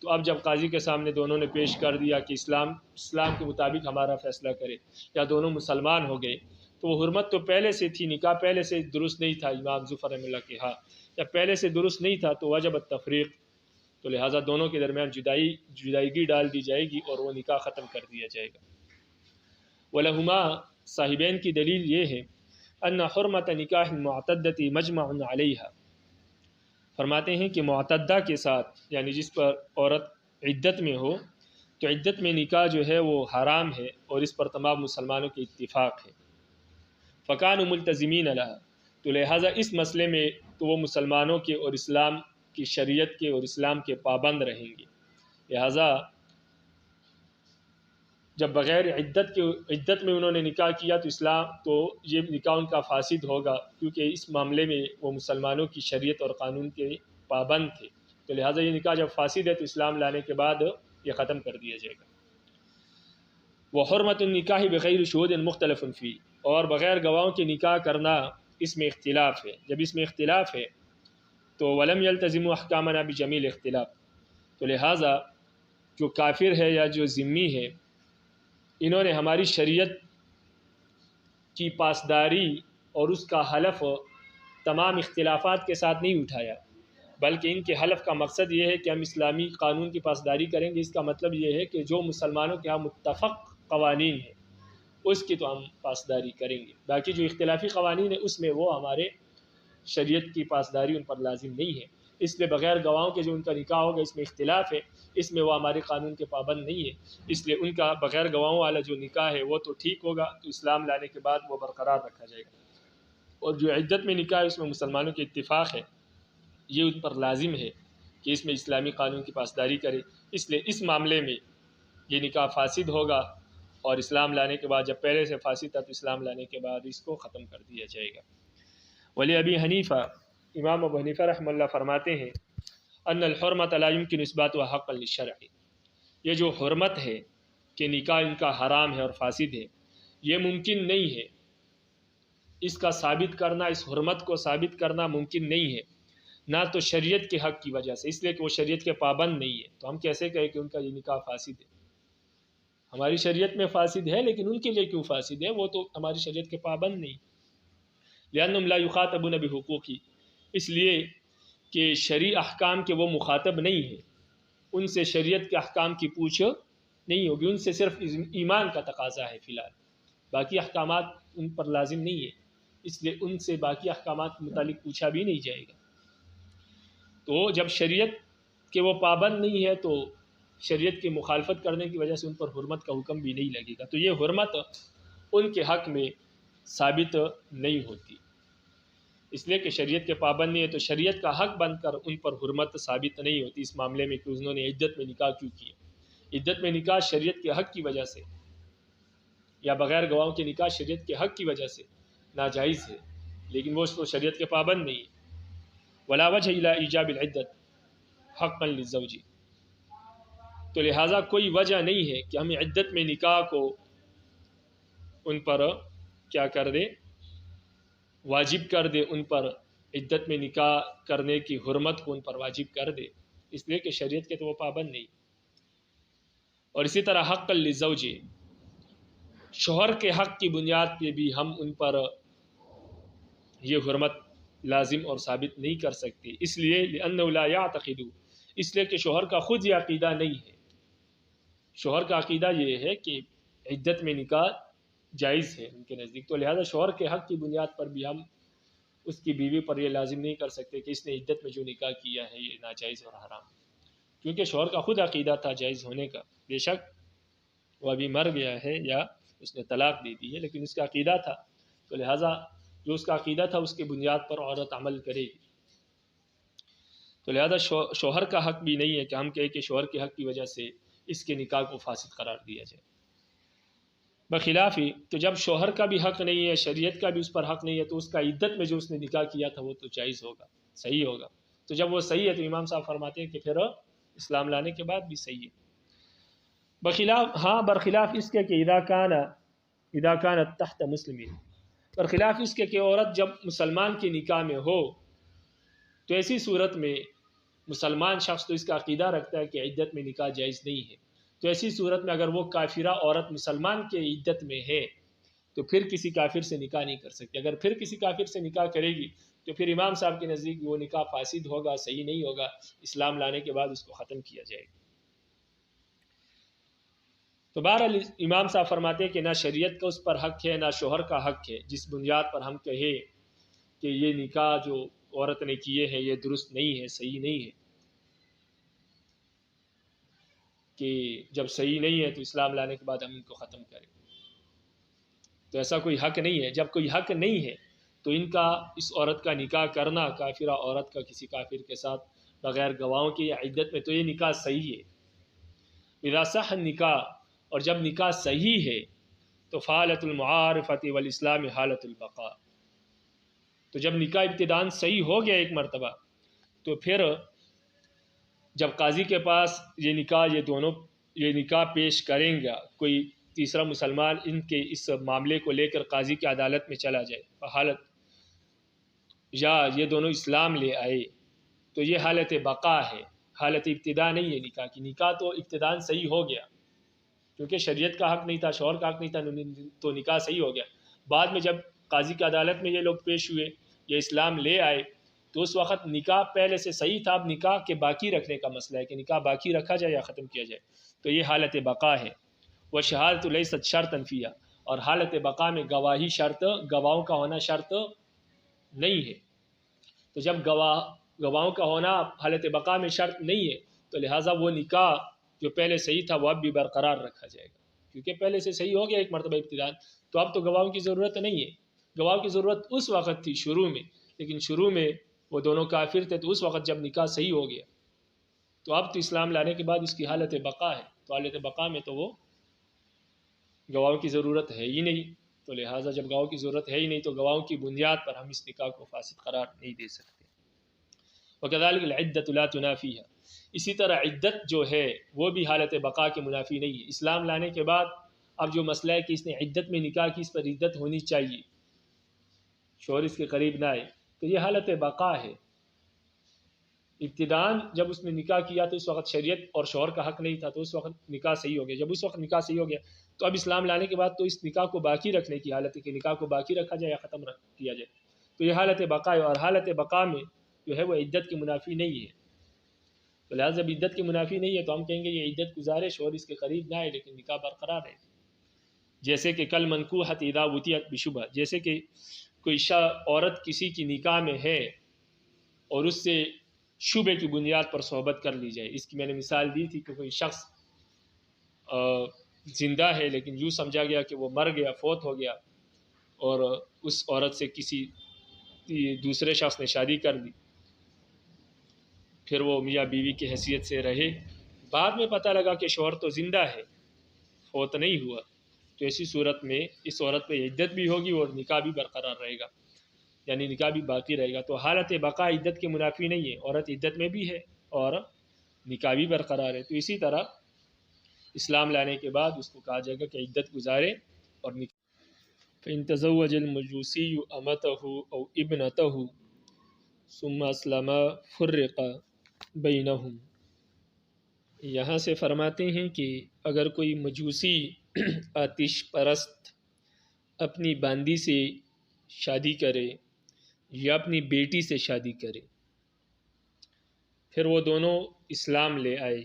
تو اب جب قاضی کے سامنے دونوں نے پیش کر دیا کہ اسلام کے مطابق ہمارا فیصلہ کرے، یا دونوں مسلمان ہو گئے، تو وہ حرمت تو پہلے سے تھی، نکاح پہلے سے درست نہیں تھا، امام ظفر رحمہ اللہ کے ہاں جب پہلے سے درست نہیں تھا تو وجب التفریق، تو لہٰذا دونوں کے درمیان جدائیگی ڈال دی جائے گی اور وہ نکاح ختم کر دیا جائے گا۔ وَلَهُمَا، صاحبین کی دلیل یہ ہے، ان حرمت نکاح المعتدۃ مجمع علیہا، فرماتے ہیں کہ معتدہ کے ساتھ، یعنی جس پر عورت عدت میں ہو، تو عدت میں نکاح جو ہے وہ حرام ہے، اور اس پر تمام مسلمانوں کے اتفاق ہے۔ فَكَانُوا مُلْتَزِمِينَ لَهَا، تو لہٰذا اس مسئلے میں تو وہ مسلمانوں کے اور اسلام کی شریعت کے اور اسلام کے پابند رہیں گے، لہٰذا جب بغیر عدت میں انہوں نے نکاح کیا تو یہ نکاح ان کا فاسد ہوگا، کیونکہ اس معاملے میں وہ مسلمانوں کی شریعت اور قانون کے پابند تھے، تو لہٰذا یہ نکاح جب فاسد ہے تو اسلام لانے کے بعد یہ ختم کر دیا جائے گا۔ وحرمت النکاح بغیر شہود مختلف فی، اور بغیر گواہوں کے نکاح کرنا اس میں اختلاف ہے، جب اس میں اختلاف ہے تو ولم یلتزموا احکامنا بجمیع الاختلاف، تو لہٰذا جو کافر ہے یا جو ذمی ہے، انہوں نے ہماری شریعت کی پاسداری اور اس کا حلف تمام اختلافات کے ساتھ نہیں اٹھایا، بلکہ ان کے حلف کا مقصد یہ ہے کہ ہم اسلامی قانون کی پاسداری کریں گے، اس کا مطلب یہ ہے کہ جو مسلمانوں کے ہاں متفق قوانین ہیں اس کی تو ہم پاسداری کریں گے، باقی جو اختلافی قوانین ہیں اس میں وہ ہمارے شریعت کی پاسداری ان پر لازم نہیں ہے، اس لیے بغیر گواہوں کے جو ان کا نکاح ہوگا اس میں اختلاف ہے، اس میں وہ ہمارے قانون کے پابند نہیں ہے، اس لیے ان کا بغیر گواہوں والا جو نکاح ہے وہ تو ٹھیک ہوگا، تو اسلام لانے کے بعد وہ برقرار رکھا جائے گا، اور جو عدت میں نکاح ہے اس میں مسلمانوں کے اتفاق ہے، یہ ان پر لازم ہے کہ اس میں اسلامی قانون کی پاسداری کرے، اس لیے اس معاملے میں یہ نکاح فاسد ہوگا، اور اسلام لانے کے بعد جب پہلے سے فاسد تھا تو اسلام لانے کے بعد اس کو ختم کر دیا جائے گا۔ ولی ابی حنیفہ، امام ابو حنیفہ رحمہ اللہ فرماتے ہیں ان الحرمت لا يمكن اثباتها حقا للشرع، یہ جو حرمت ہے کہ نکاح ان کا حرام ہے اور فاسد ہے، یہ ممکن نہیں ہے، اس کا ثابت کرنا، اس حرمت کو ثابت کرنا ممکن نہیں ہے، نہ تو شریعت کے حق کی وجہ سے، اس لیے کہ وہ شریعت کے پابند نہیں ہے، تو ہم کیسے کہیں کہ ان کا یہ نکاح فاسد ہے؟ ہماری شریعت میں فاسد ہے، لیکن ان کے لیے کیوں فاسد ہے؟ وہ تو ہماری شریعت کے پابند نہیں۔ لأنهم لا يخاطبون بحقوقی، اس لیے کہ شرعی احکام کے وہ مخاطب نہیں ہیں، ان سے شریعت کے احکام کی پوچھ نہیں ہوگی، ان سے صرف ایمان کا تقاضا ہے فی الحال، باقی احکامات ان پر لازم نہیں ہے، اس لیے ان سے باقی احکامات کے متعلق پوچھا بھی نہیں جائے گا۔ تو جب شریعت کے وہ پابند نہیں ہے تو شریعت کی مخالفت کرنے کی وجہ سے ان پر حرمت کا حکم بھی نہیں لگے گا، تو یہ حرمت ان کے حق میں ثابت نہیں ہوتی، اس لیے کہ شریعت کے پابند نہیں ہے، تو شریعت کا حق بن کر ان پر حرمت ثابت نہیں ہوتی اس معاملے میں کہ انہوں نے عدت میں نکاح کیوں کیا۔ عدت میں نکاح شریعت کے حق کی وجہ سے یا بغیر گواہوں کے نکاح شریعت کے حق کی وجہ سے ناجائز ہے، لیکن وہ شریعت کے پابند نہیں ہے۔ ولا وجہ الی ایجاب العدت حقا للزوج، تو لہٰذا کوئی وجہ نہیں ہے کہ ہم عدت میں نکاح کو ان پر کیا کر دے، واجب کر دے، ان پر عدت میں نکاح کرنے کی حرمت کو ان پر واجب کر دے، اس لیے کہ شریعت کے تو وہ پابند نہیں۔ اور اسی طرح حق للزوج، شوہر کے حق کی بنیاد پہ بھی ہم ان پر یہ حرمت لازم اور ثابت نہیں کر سکتے، اس لیے لأنه لا يعتقد، اس لیے کہ شوہر کا خود یہ عقیدہ نہیں ہے، شوہر کا عقیدہ یہ ہے کہ عدت میں نکاح جائز ہے ان کے نزدیک، تو لہذا شوہر کے حق کی بنیاد پر بھی ہم اس کی بیوی پر یہ لازم نہیں کر سکتے کہ اس نے عدت میں جو نکاح کیا ہے یہ ناجائز اور حرام، کیونکہ شوہر کا خود عقیدہ تھا جائز ہونے کا، بے شک وہ ابھی مر گیا ہے یا اس نے طلاق دے دی ہے، لیکن اس کا عقیدہ تھا، تو لہٰذا جو اس کا عقیدہ تھا اس کی بنیاد پر عورت عمل کرے گی، تو لہذا شوہر کا حق بھی نہیں ہے کہ ہم کہیں کہ شوہر کے حق کی وجہ سے اس کے نکاح کو فاسد قرار دیا جائے۔ بخلاف ہی تو جب شوہر کا بھی حق نہیں ہے، شریعت کا بھی اس پر حق نہیں ہے، تو اس کا عدت میں جو اس نے نکاح کیا تھا وہ تو جائز ہوگا، صحیح ہوگا، تو جب وہ صحیح ہے تو امام صاحب فرماتے ہیں کہ پھر اسلام لانے کے بعد بھی صحیح ہے۔ برخلاف اس کے کہ اذا كانت تحت مسلمین، برخلاف اس کے کہ عورت جب مسلمان کے نکاح میں ہو تو ایسی صورت میں مسلمان شخص تو اس کا عقیدہ رکھتا ہے کہ عدت میں نکاح جائز نہیں ہے، تو ایسی صورت میں اگر وہ کافرہ عورت مسلمان کے عدت میں ہے تو پھر کسی کافر سے نکاح نہیں کر سکتی، اگر پھر کسی کافر سے نکاح کرے گی تو پھر امام صاحب کے نزدیک وہ نکاح فاسد ہوگا، صحیح نہیں ہوگا، اسلام لانے کے بعد اس کو ختم کیا جائے گا۔ تو بہرحال امام صاحب فرماتے ہیں کہ نہ شریعت کا اس پر حق ہے نہ شوہر کا حق ہے جس بنیاد پر ہم کہیں کہ یہ نکاح جو عورت نے کیے ہیں یہ درست نہیں ہے، صحیح نہیں ہے، کہ جب صحیح نہیں ہے تو اسلام لانے کے بعد ہم ان کو ختم کریں، تو ایسا کوئی حق نہیں ہے۔ جب کوئی حق نہیں ہے تو ان کا اس عورت کا نکاح کرنا، کافرہ عورت کا کسی کافر کے ساتھ بغیر گواہوں کی یا عدت میں، تو یہ نکاح صحیح ہے۔ اذا صح النکاح، اور جب نکاح صحیح ہے تو فحالۃ المعارفۃ والاسلام حالۃ البقاء، تو جب نکاح ابتداءً صحیح ہو گیا ایک مرتبہ تو پھر جب قاضی کے پاس یہ نکاح پیش کریں گا، کوئی تیسرا مسلمان ان کے اس معاملے کو لے کر قاضی کی عدالت میں چلا جائے حالت، یا یہ دونوں اسلام لے آئے، تو یہ حالت بقا ہے، حالت ابتدا نہیں ہے نکاح کی۔ نکاح تو ابتداء صحیح ہو گیا کیونکہ شریعت کا حق نہیں تھا، شوہر کا حق نہیں تھا، تو نکاح صحیح ہو گیا۔ بعد میں جب قاضی کی عدالت میں یہ لوگ پیش ہوئے، یہ اسلام لے آئے، تو اس وقت نکاح پہلے سے صحیح تھا، اب نکاح کے باقی رکھنے کا مسئلہ ہے کہ نکاح باقی رکھا جائے یا ختم کیا جائے، تو یہ حالت بقا ہے۔ وشہادۃ لیست شرطا فیہا، اور حالت بقا میں گواہی شرط، گواہوں کا ہونا شرط نہیں ہے، تو جب گواہوں کا ہونا حالت بقا میں شرط نہیں ہے تو لہٰذا وہ نکاح جو پہلے صحیح تھا وہ اب بھی برقرار رکھا جائے گا، کیونکہ پہلے سے صحیح ہو گیا ایک مرتبہ ابتداء، تو اب تو گواہوں کی ضرورت نہیں ہے۔ گواہوں کی ضرورت اس وقت تھی شروع میں، لیکن شروع میں وہ دونوں کافر تھے، تو اس وقت جب نکاح صحیح ہو گیا تو اب تو اسلام لانے کے بعد اس کی حالت بقا ہے، تو حالت بقا میں تو وہ گواہوں کی ضرورت ہے ہی نہیں، تو لہٰذا جب گواہوں کی ضرورت ہے ہی نہیں تو گواہوں کی بنیاد پر ہم اس نکاح کو فاسد قرار نہیں دے سکتے۔ وَكَذَلِكَ الْعِدَّةُ لَا تُنَافِيهَا، اسی طرح عدت جو ہے وہ بھی حالت بقا کے منافی نہیں ہے۔ اسلام لانے کے بعد اب جو مسئلہ ہے کہ اس نے عدت میں نکاح کی، اس پر عدت ہونی چاہیے، شوہر اس کے قریب نہ آئے، تو یہ حالت بقا ہے، ابتداً جب اس نے نکاح کیا تو اس وقت شریعت اور شوہر کا حق نہیں تھا، تو اس وقت نکاح صحیح ہو گیا. جب اس وقت نکاح صحیح ہو گیا تو اب اسلام لانے کے بعد تو اس نکاح کو باقی رکھنے کی حالت ہے کہ نکاح کو باقی رکھا جائے یا ختم کیا جائے. تو یہ حالت بقا ہے، اور حالت بقا میں جو ہے وہ عدت کی منافی نہیں ہے. تو لہٰذا جب عدت کی منافی نہیں ہے تو ہم کہیں گے یہ عدت گزارش اور اس کے قریب نہ ہے، لیکن نکاح برقرار ہے. جیسے کہ کل منکوحۃ اذا وطئت بشبہ، جیسے کہ کوئی عورت کسی کی نکاح میں ہے اور اس سے شبے کی بنیاد پر صحبت کر لی جائے. اس کی میں نے مثال دی تھی کہ کوئی شخص زندہ ہے لیکن یوں سمجھا گیا کہ وہ مر گیا، فوت ہو گیا، اور اس عورت سے کسی دوسرے شخص نے شادی کر دی، پھر وہ میاں بیوی کی حیثیت سے رہے. بعد میں پتہ لگا کہ شوہر تو زندہ ہے، فوت نہیں ہوا. تو ایسی صورت میں اس عورت پہ عدت بھی ہوگی اور نکاح بھی برقرار رہے گا، یعنی نکاح بھی باقی رہے گا. تو حالت بقا عدت کے منافی نہیں ہے، عورت عدت میں بھی ہے اور نکاح بھی برقرار ہے. تو اسی طرح اسلام لانے کے بعد اس کو کہا جائے گا کہ عدت گزارے اور نکاح. فإن تزوج المجوسی امته او ابنته ثم اسلم فرق بینہم. یہاں سے فرماتے ہیں کہ اگر کوئی مجوسی آتش پرست اپنی باندی سے شادی کرے یا اپنی بیٹی سے شادی کرے، پھر وہ دونوں اسلام لے آئے،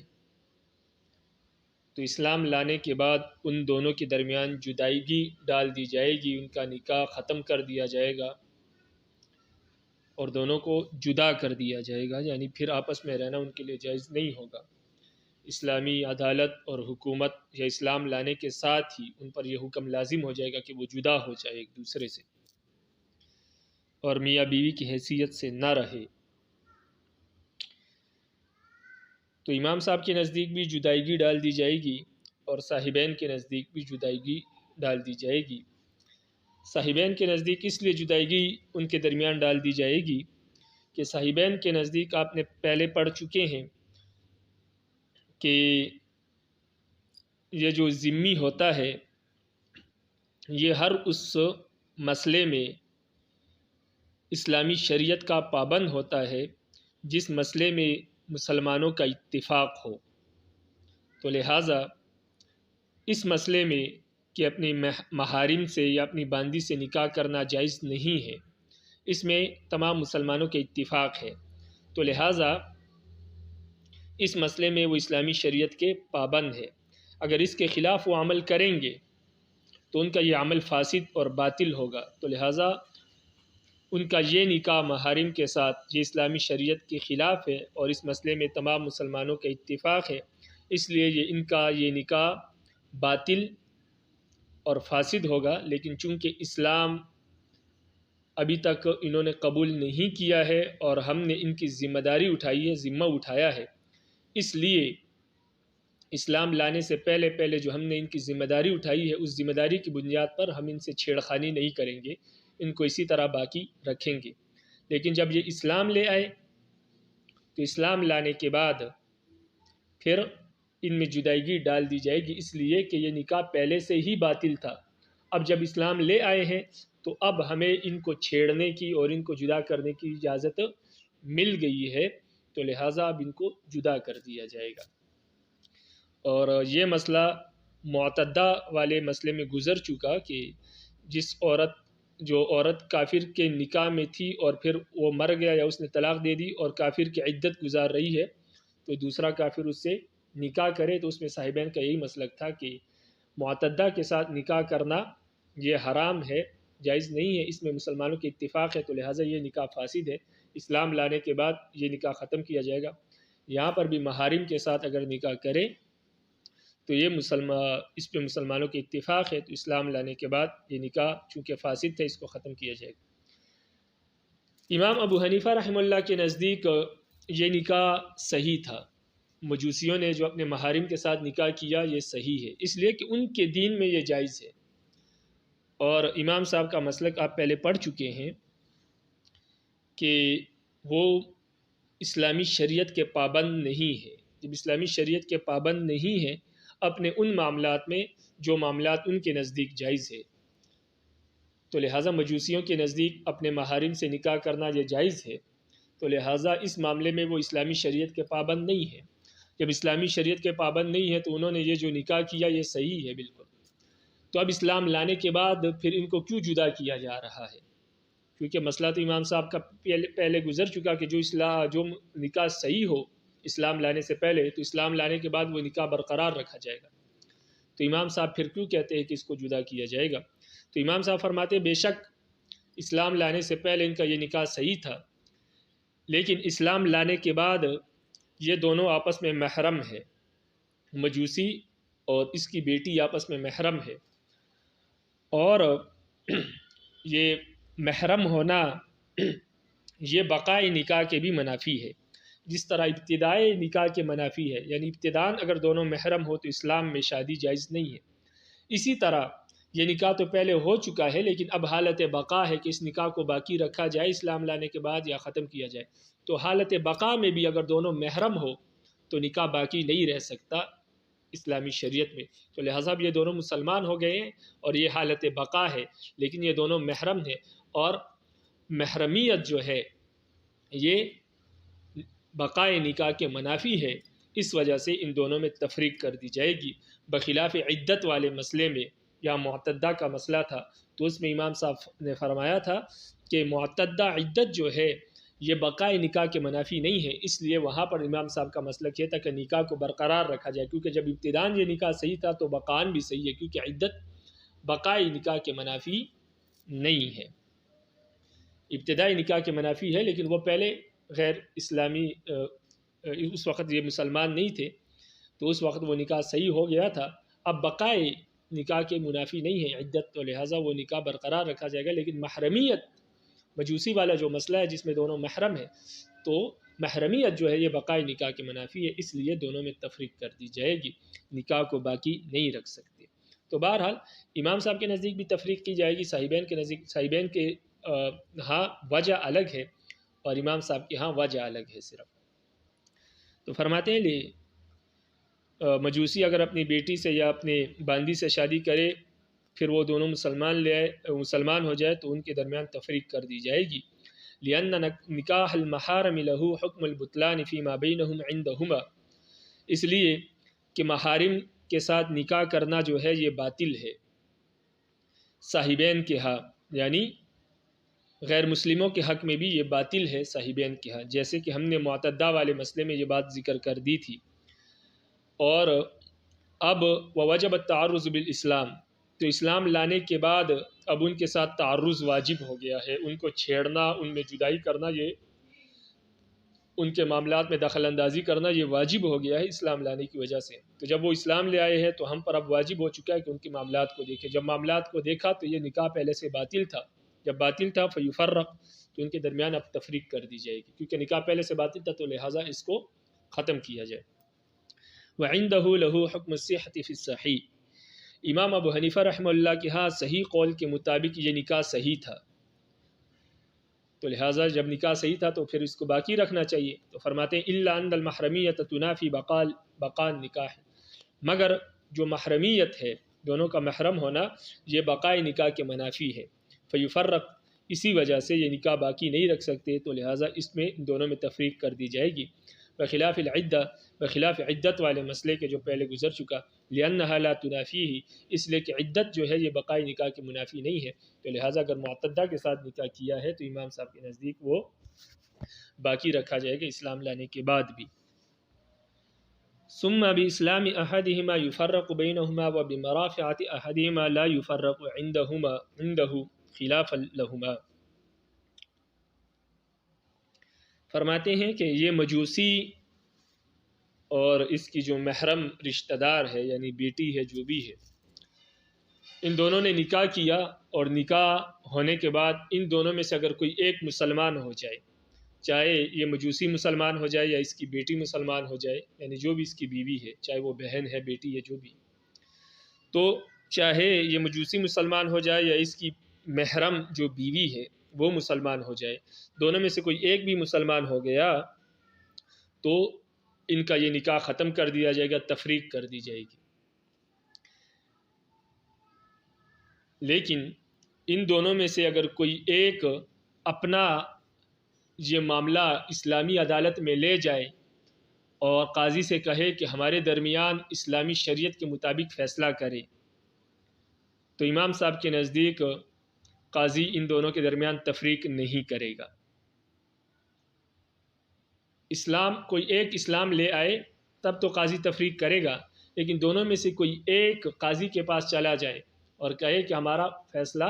تو اسلام لانے کے بعد ان دونوں کے درمیان جدائیگی ڈال دی جائے گی، ان کا نکاح ختم کر دیا جائے گا اور دونوں کو جدا کر دیا جائے گا، یعنی پھر آپس میں رہنا ان کے لیے جائز نہیں ہوگا. اسلامی عدالت اور حکومت یا اسلام لانے کے ساتھ ہی ان پر یہ حکم لازم ہو جائے گا کہ وہ جدا ہو جائے ایک دوسرے سے اور میاں بیوی کی حیثیت سے نہ رہے. تو امام صاحب کے نزدیک بھی جدائیگی ڈال دی جائے گی اور صاحبین کے نزدیک بھی جدائیگی ڈال دی جائے گی. صاحبین کے نزدیک اس لیے جدائیگی ان کے درمیان ڈال دی جائے گی کہ صاحبین کے نزدیک آپ نے پہلے پڑھ چکے ہیں کہ یہ جو ذمی ہوتا ہے یہ ہر اس مسئلے میں اسلامی شریعت کا پابند ہوتا ہے جس مسئلے میں مسلمانوں کا اتفاق ہو. تو لہٰذا اس مسئلے میں کہ اپنی محارم سے یا اپنی باندی سے نکاح کرنا جائز نہیں ہے، اس میں تمام مسلمانوں کے اتفاق ہے. تو لہٰذا اس مسئلے میں وہ اسلامی شریعت کے پابند ہے. اگر اس کے خلاف وہ عمل کریں گے تو ان کا یہ عمل فاسد اور باطل ہوگا. تو لہٰذا ان کا یہ نکاح محارم کے ساتھ یہ اسلامی شریعت کے خلاف ہے اور اس مسئلے میں تمام مسلمانوں کا اتفاق ہے، اس لیے ان کا یہ نکاح باطل اور فاسد ہوگا. لیکن چونکہ اسلام ابھی تک انہوں نے قبول نہیں کیا ہے اور ہم نے ان کی ذمہ داری اٹھائی ہے، ذمہ اٹھایا ہے، اس لیے اسلام لانے سے پہلے جو ہم نے ان کی ذمہ داری اٹھائی ہے اس ذمہ داری کی بنیاد پر ہم ان سے چھیڑخانی نہیں کریں گے، ان کو اسی طرح باقی رکھیں گے. لیکن جب یہ اسلام لے آئے تو اسلام لانے کے بعد پھر ان میں جدائیگی ڈال دی جائے گی، اس لیے کہ یہ نکاح پہلے سے ہی باطل تھا. اب جب اسلام لے آئے ہیں تو اب ہمیں ان کو چھیڑنے کی اور ان کو جدا کرنے کی اجازت مل گئی ہے، تو لہٰذا اب ان کو جدا کر دیا جائے گا. اور یہ مسئلہ معتدہ والے مسئلے میں گزر چکا کہ جو عورت کافر کے نکاح میں تھی اور پھر وہ مر گیا یا اس نے طلاق دے دی اور کافر کی عدت گزار رہی ہے تو دوسرا کافر اس سے نکاح کرے، تو اس میں صاحبین کا یہی مسلک تھا کہ معتدہ کے ساتھ نکاح کرنا یہ حرام ہے، جائز نہیں ہے، اس میں مسلمانوں کے اتفاق ہے، تو لہٰذا یہ نکاح فاسد ہے. اسلام لانے کے بعد یہ نکاح ختم کیا جائے گا. یہاں پر بھی محارم کے ساتھ اگر نکاح کرے تو یہ اس پہ مسلمانوں کے اتفاق ہے، تو اسلام لانے کے بعد یہ نکاح چونکہ فاسد تھا اس کو ختم کیا جائے گا. امام ابو حنیفہ رحمہ اللہ کے نزدیک یہ نکاح صحیح تھا. مجوسیوں نے جو اپنے محارم کے ساتھ نکاح کیا یہ صحیح ہے، اس لیے کہ ان کے دین میں یہ جائز ہے. اور امام صاحب کا مسلک آپ پہلے پڑھ چکے ہیں کہ وہ اسلامی شریعت کے پابند نہیں ہے. جب اسلامی شریعت کے پابند نہیں ہے اپنے ان معاملات میں جو معاملات ان کے نزدیک جائز ہے، تو لہٰذا مجوسیوں کے نزدیک اپنے محارم سے نکاح کرنا یہ جائز ہے. تو لہٰذا اس معاملے میں وہ اسلامی شریعت کے پابند نہیں ہے۔ جب اسلامی شریعت کے پابند نہیں ہے تو انہوں نے یہ جو نکاح کیا یہ صحیح ہے بالکل۔ تو اب اسلام لانے کے بعد پھر ان کو کیوں جدا کیا جا رہا ہے؟ کیونکہ مسئلہ تو امام صاحب کا پہلے گزر چکا کہ جو نکاح صحیح ہو اسلام لانے سے پہلے، تو اسلام لانے کے بعد وہ نکاح برقرار رکھا جائے گا۔ تو امام صاحب پھر کیوں کہتے ہیں کہ اس کو جدا کیا جائے گا؟ تو امام صاحب فرماتے ہیں بے شک اسلام لانے سے پہلے ان کا یہ نکاح صحیح تھا، لیکن اسلام لانے کے بعد یہ دونوں آپس میں محرم ہے، مجوسی اور اس کی بیٹی آپس میں محرم ہے، اور یہ محرم ہونا یہ بقائے نکاح کے بھی منافی ہے، جس طرح ابتدائی نکاح کے منافی ہے، یعنی ابتداً اگر دونوں محرم ہو تو اسلام میں شادی جائز نہیں ہے۔ اسی طرح یہ نکاح تو پہلے ہو چکا ہے لیکن اب حالت بقا ہے کہ اس نکاح کو باقی رکھا جائے اسلام لانے کے بعد یا ختم کیا جائے۔ تو حالت بقا میں بھی اگر دونوں محرم ہو تو نکاح باقی نہیں رہ سکتا اسلامی شریعت میں۔ تو لہٰذا یہ دونوں مسلمان ہو گئے ہیں اور یہ حالت بقا ہے، لیکن یہ دونوں محرم ہیں، اور محرمیت جو ہے یہ بقائے نکاح کے منافی ہے، اس وجہ سے ان دونوں میں تفریق کر دی جائے گی۔ بخلاف عدت والے مسئلے میں یا معتدہ کا مسئلہ تھا تو اس میں امام صاحب نے فرمایا تھا کہ معتدہ عدت جو ہے یہ بقائے نکاح کے منافی نہیں ہے، اس لیے وہاں پر امام صاحب کا مسلک یہ تھا کہ نکاح کو برقرار رکھا جائے، کیونکہ جب ابتداً یہ نکاح صحیح تھا تو بقان بھی صحیح ہے، کیونکہ عدت بقائے نکاح کے منافی نہیں ہے۔ ابتدائی نکاح کے منافی ہے لیکن وہ پہلے غیر اسلامی اس وقت یہ مسلمان نہیں تھے تو اس وقت وہ نکاح صحیح ہو گیا تھا، اب بقائے نکاح کے منافی نہیں ہے عدت، تو لہٰذا وہ نکاح برقرار رکھا جائے گا۔ لیکن محرمیت مجوسی والا جو مسئلہ ہے جس میں دونوں محرم ہیں، تو محرمیت جو ہے یہ بقائے نکاح کے منافی ہے، اس لیے دونوں میں تفریق کر دی جائے گی، نکاح کو باقی نہیں رکھ سکتے۔ تو بہرحال امام صاحب کے نزدیک بھی تفریق کی جائے گی، صاحبین کے نزدیک، صاحبین کے ہاں وجہ الگ ہے اور امام صاحب کے ہاں وجہ الگ ہے صرف۔ تو فرماتے ہیں مجوسی اگر اپنی بیٹی سے یا اپنے باندی سے شادی کرے پھر وہ دونوں مسلمان ہو جائے تو ان کے درمیان تفریق کر دی جائے گی۔ لِأَنَّ نِكَاحَ الْمَحَارِمِ لَهُ حُكْمُ الْبُطْلَانِ فِي مَا بَيْنَهُمْ عِنْدَهُمَا، اس لیے کہ محارم کے ساتھ نکاح کرنا جو ہے یہ باطل ہے صاحبین کے ہاں، یعنی غیر مسلموں کے حق میں بھی یہ باطل ہے صاحبین کے ہاں، جیسے کہ ہم نے معتدہ والے مسئلے میں یہ بات ذکر کر دی تھی۔ اور اب ووجب التعرض بالاسلام، تو اسلام لانے کے بعد اب ان کے ساتھ تعرض واجب ہو گیا ہے، ان کو چھیڑنا، ان میں جدائی کرنا، یہ ان کے معاملات میں دخل اندازی کرنا یہ واجب ہو گیا ہے اسلام لانے کی وجہ سے۔ تو جب وہ اسلام لے آئے ہیں تو ہم پر اب واجب ہو چکا ہے کہ ان کے معاملات کو دیکھیں۔ جب معاملات کو دیکھا تو یہ نکاح پہلے سے باطل تھا، جب باطل تھا فیفرق، تو ان کے درمیان اب تفریق کر دی جائے گی، کیونکہ نکاح پہلے سے باطل تھا تو لہٰذا اس کو ختم کیا جائے۔ وعنده له حکم الصحة فی الصحیح، امام ابو حنیفہ رحمہ اللہ کے ہاں صحیح قول کے مطابق یہ نکاح صحیح تھا، تو لہٰذا جب نکاح صحیح تھا تو پھر اس کو باقی رکھنا چاہیے۔ تو فرماتے ہیں الا ان المحرمیت تنافی بقاء نکاح، مگر جو محرمیت ہے، دونوں کا محرم ہونا، یہ بقائے نکاح کے منافی ہے، فیفرق، اسی وجہ سے یہ نکاح باقی نہیں رکھ سکتے، تو لہٰذا اس میں دونوں میں تفریق کر دی جائے گی۔ بخلاف العدہ، بخلاف عدت والے مسئلے کے جو پہلے گزر چکا، لأنها لا تنافیہ، اس لیے کہ عدت جو ہے یہ بقائے نکاح کے منافی نہیں ہے، تو لہٰذا اگر معتدہ کے ساتھ نکاح کیا ہے تو امام صاحب کے نزدیک وہ باقی رکھا جائے گا اسلام لانے کے بعد بھی۔ ثم بإسلام أحدهما يفرق بينهما وبمرافعة أحدهما لا يفرق عنده خلافا لهما۔ فرماتے ہیں کہ یہ مجوسی اور اس کی جو محرم رشتہ دار ہے یعنی بیٹی ہے جو بھی ہے، ان دونوں نے نکاح کیا، اور نکاح ہونے کے بعد ان دونوں میں سے اگر کوئی ایک مسلمان ہو جائے، چاہے یہ مجوسی مسلمان ہو جائے یا اس کی بیٹی مسلمان ہو جائے، یعنی جو بھی اس کی بیوی ہے، چاہے وہ بہن ہے، بیٹی ہے، جو بھی، تو چاہے یہ مجوسی مسلمان ہو جائے یا اس کی محرم جو بیوی ہے وہ مسلمان ہو جائے، دونوں میں سے کوئی ایک بھی مسلمان ہو گیا تو ان کا یہ نکاح ختم کر دیا جائے گا، تفریق کر دی جائے گی۔ لیکن ان دونوں میں سے اگر کوئی ایک اپنا یہ معاملہ اسلامی عدالت میں لے جائے اور قاضی سے کہے کہ ہمارے درمیان اسلامی شریعت کے مطابق فیصلہ کرے، تو امام صاحب کے نزدیک قاضی ان دونوں کے درمیان تفریق نہیں کرے گا۔ کوئی ایک اسلام لے آئے تب تو قاضی تفریق کرے گا، لیکن دونوں میں سے کوئی ایک قاضی کے پاس چلا جائے اور کہے کہ ہمارا فیصلہ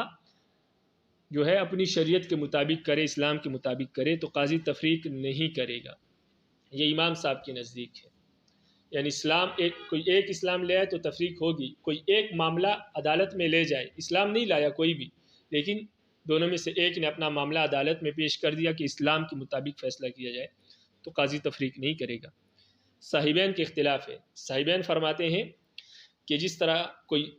جو ہے اپنی شریعت کے مطابق کرے، اسلام کے مطابق کرے، تو قاضی تفریق نہیں کرے گا۔ یہ امام صاحب کے نزدیک ہے، یعنی کوئی ایک اسلام لے آئے تو تفریق ہوگی، کوئی ایک معاملہ عدالت میں لے جائے، اسلام نہیں لایا کوئی بھی، لیکن دونوں میں سے ایک نے اپنا معاملہ عدالت میں پیش کر دیا کہ اسلام کے مطابق فیصلہ کیا جائے، تو قاضی تفریق نہیں کرے گا۔ صاحبین کے اختلاف ہے، صاحبین فرماتے ہیں کہ جس طرح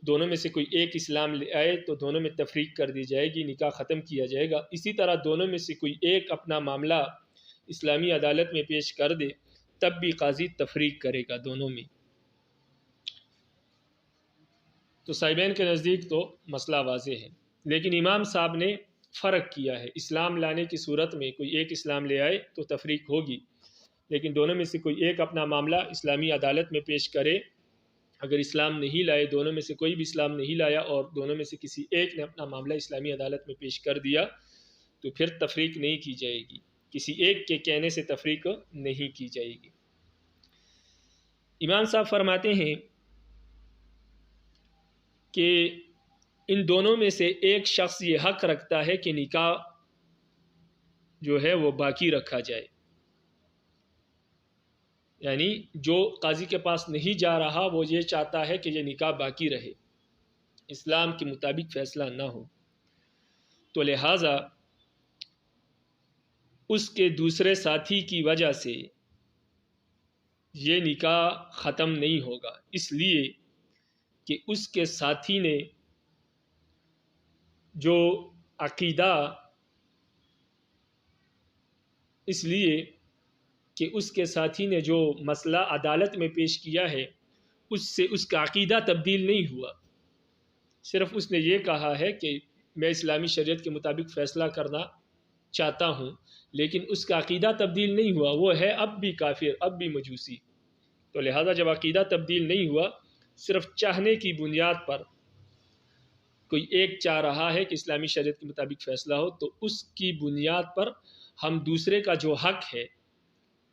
دونوں میں سے کوئی ایک اسلام لے آئے تو دونوں میں تفریق کر دی جائے گی، نکاح ختم کیا جائے گا، اسی طرح دونوں میں سے کوئی ایک اپنا معاملہ اسلامی عدالت میں پیش کر دے تب بھی قاضی تفریق کرے گا دونوں میں۔ تو صاحبین کے نزدیک تو مسئلہ واضح ہے، لیکن امام صاحب نے فرق کیا ہے، اسلام لانے کی صورت میں کوئی ایک اسلام لے آئے تو تفریق ہوگی، لیکن دونوں میں سے کوئی ایک اپنا معاملہ اسلامی عدالت میں پیش کرے، اگر اسلام نہیں لائے، دونوں میں سے کوئی بھی اسلام نہیں لایا اور دونوں میں سے کسی ایک نے اپنا معاملہ اسلامی عدالت میں پیش کر دیا، تو پھر تفریق نہیں کی جائے گی، کسی ایک کے کہنے سے تفریق نہیں کی جائے گی۔ امام صاحب فرماتے ہیں کہ ان دونوں میں سے ایک شخص یہ حق رکھتا ہے کہ نکاح جو ہے وہ باقی رکھا جائے، یعنی جو قاضی کے پاس نہیں جا رہا وہ یہ چاہتا ہے کہ یہ نکاح باقی رہے، اسلام کے مطابق فیصلہ نہ ہو، تو لہٰذا اس کے دوسرے ساتھی کی وجہ سے یہ نکاح ختم نہیں ہوگا، اس لیے کہ اس کے ساتھی نے جو عقیدہ اس لیے کہ اس کے ساتھی نے جو مسئلہ عدالت میں پیش کیا ہے اس سے اس کا عقیدہ تبدیل نہیں ہوا، صرف اس نے یہ کہا ہے کہ میں اسلامی شریعت کے مطابق فیصلہ کرنا چاہتا ہوں، لیکن اس کا عقیدہ تبدیل نہیں ہوا، وہ ہے اب بھی کافر، اب بھی مجوسی۔ تو لہذا جب عقیدہ تبدیل نہیں ہوا، صرف چاہنے کی بنیاد پر کوئی ایک چاہ رہا ہے کہ اسلامی شریعت کے مطابق فیصلہ ہو، تو اس کی بنیاد پر ہم دوسرے کا جو حق ہے،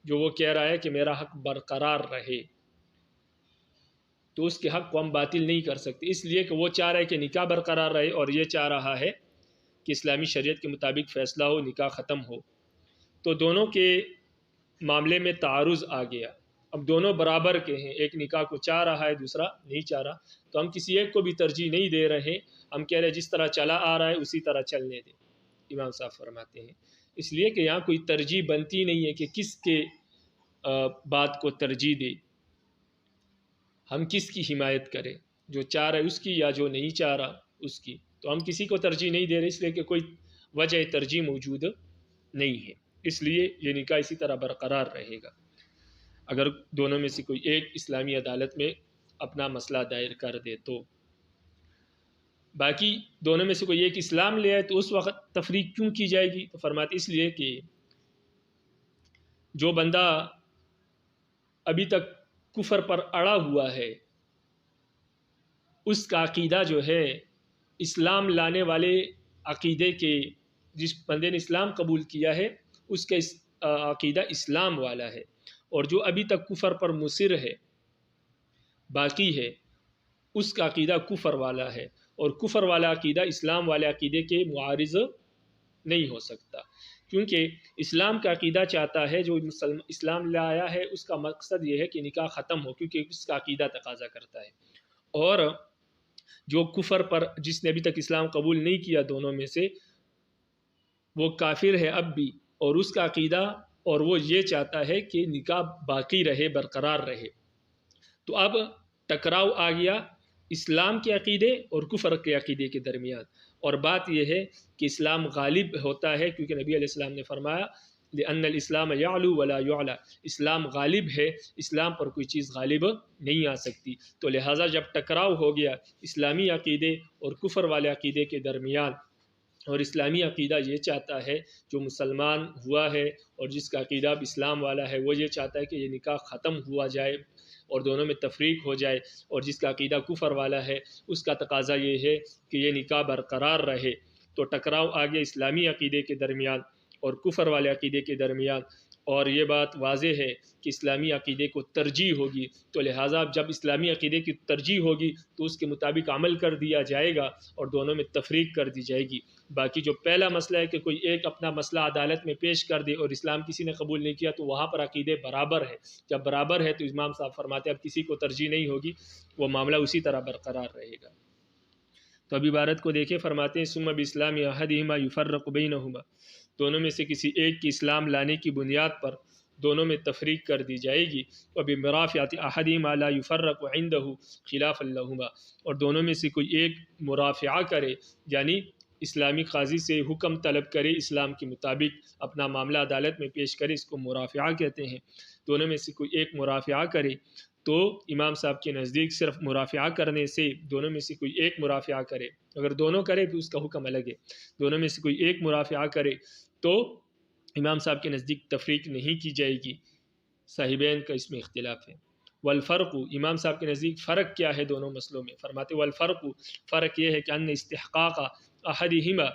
جو وہ کہہ رہا ہے کہ میرا حق برقرار رہے، تو اس کے حق کو ہم باطل نہیں کر سکتے، اس لیے کہ وہ چاہ رہا ہے کہ نکاح برقرار رہے اور یہ چاہ رہا ہے کہ اسلامی شریعت کے مطابق فیصلہ ہو، نکاح ختم ہو، تو دونوں کے معاملے میں تعارض آ گیا۔ اب دونوں برابر کے ہیں، ایک نکاح کو چاہ رہا ہے، دوسرا نہیں چاہ رہا، تو ہم کسی ایک کو بھی ترجیح نہیں دے رہے، ہم کہہ رہے جس طرح چلا آ رہا ہے اسی طرح چلنے دیں، امام صاحب فرماتے ہیں، اس لیے کہ یہاں کوئی ترجیح بنتی نہیں ہے کہ کس کے بات کو ترجیح دے، ہم کس کی حمایت کریں، جو چاہ رہا ہے اس کی یا جو نہیں چاہ رہا اس کی، تو ہم کسی کو ترجیح نہیں دے رہے، اس لیے کہ کوئی وجہ ترجیح موجود نہیں ہے، اس لیے یہ نکاح اسی طرح برقرار رہے گا اگر دونوں میں سے کوئی ایک اسلامی عدالت میں اپنا مسئلہ دائر کر دے تو۔ باقی دونوں میں سے کوئی ایک اسلام لے آئے تو اس وقت تفریق کیوں کی جائے گی؟ تو فرماتے اس لیے کہ جو بندہ ابھی تک کفر پر اڑا ہوا ہے، اس کا عقیدہ جو ہے اسلام لانے والے عقیدے کے، جس بندے نے اسلام قبول کیا ہے اس کا عقیدہ اسلام والا ہے، اور جو ابھی تک کفر پر مصر ہے، باقی ہے، اس کا عقیدہ کفر والا ہے، اور کفر والا عقیدہ اسلام والے عقیدے کے معارض نہیں ہو سکتا، کیونکہ اسلام کا عقیدہ چاہتا ہے، جو اسلام لایا ہے اس کا مقصد یہ ہے کہ نکاح ختم ہو، کیونکہ اس کا عقیدہ تقاضا کرتا ہے، اور جو کفر پر جس نے ابھی تک اسلام قبول نہیں کیا دونوں میں سے، وہ کافر ہے اب بھی، اور اس کا عقیدہ اور وہ یہ چاہتا ہے کہ نکاح باقی رہے، برقرار رہے، تو اب ٹکراؤ آ گیا اسلام کے عقیدے اور کفر کے عقیدے کے درمیان، اور بات یہ ہے کہ اسلام غالب ہوتا ہے، کیونکہ نبی علیہ السلام نے فرمایا لِأَنَّ الْإِسْلَامَ يَعْلُو وَلَا يُعْلَى، اسلام غالب ہے، اسلام پر کوئی چیز غالب نہیں آ سکتی، تو لہٰذا جب ٹکراؤ ہو گیا اسلامی عقیدے اور کفر والے عقیدے کے درمیان، اور اسلامی عقیدہ یہ چاہتا ہے، جو مسلمان ہوا ہے اور جس کا عقیدہ اب اسلام والا ہے، وہ یہ چاہتا ہے کہ یہ نکاح ختم ہوا جائے اور دونوں میں تفریق ہو جائے، اور جس کا عقیدہ کفر والا ہے اس کا تقاضا یہ ہے کہ یہ نکاح برقرار رہے۔ تو ٹکراؤ آ گیا اسلامی عقیدے کے درمیان اور کفر والے عقیدے کے درمیان، اور یہ بات واضح ہے کہ اسلامی عقیدے کو ترجیح ہوگی، تو لہٰذا جب اسلامی عقیدے کی ترجیح ہوگی تو اس کے مطابق عمل کر دیا جائے گا اور دونوں میں تفریق کر دی جائے گی۔ باقی جو پہلا مسئلہ ہے کہ کوئی ایک اپنا مسئلہ عدالت میں پیش کر دے اور اسلام کسی نے قبول نہیں کیا، تو وہاں پر عقیدے برابر ہے۔ جب برابر ہے تو امام صاحب فرماتے ہیں اب کسی کو ترجیح نہیں ہوگی، وہ معاملہ اسی طرح برقرار رہے گا۔ تو اب عبارت کو دیکھیں، فرماتے ہیں ثم باسلام احدہما یفرق بینہما، دونوں میں سے کسی ایک کی اسلام لانے کی بنیاد پر دونوں میں تفریق کر دی جائے گی۔ وبمرافعۃ احدہما لا یفرق عندہ خلافا لہما، اور دونوں میں سے کوئی ایک مرافعہ کرے، یعنی اسلامی قاضی سے حکم طلب کرے، اسلام کے مطابق اپنا معاملہ عدالت میں پیش کرے، اس کو مرافعہ کہتے ہیں۔ دونوں میں سے کوئی ایک مرافعہ کرے تو امام صاحب کے نزدیک صرف مرافعہ کرنے سے، دونوں میں سے کوئی ایک مرافعہ کرے، اگر دونوں کرے تو اس کا حکم الگ ہے، دونوں میں سے کوئی ایک مرافعہ کرے تو امام صاحب کے نزدیک تفریق نہیں کی جائے گی۔ صاحبین کا اس میں اختلاف ہے۔ والفرق، امام صاحب کے نزدیک فرق کیا ہے دونوں مسئلوں میں؟ فرماتے والفرق، فرق یہ ہے کہ ان استحقاق احدہما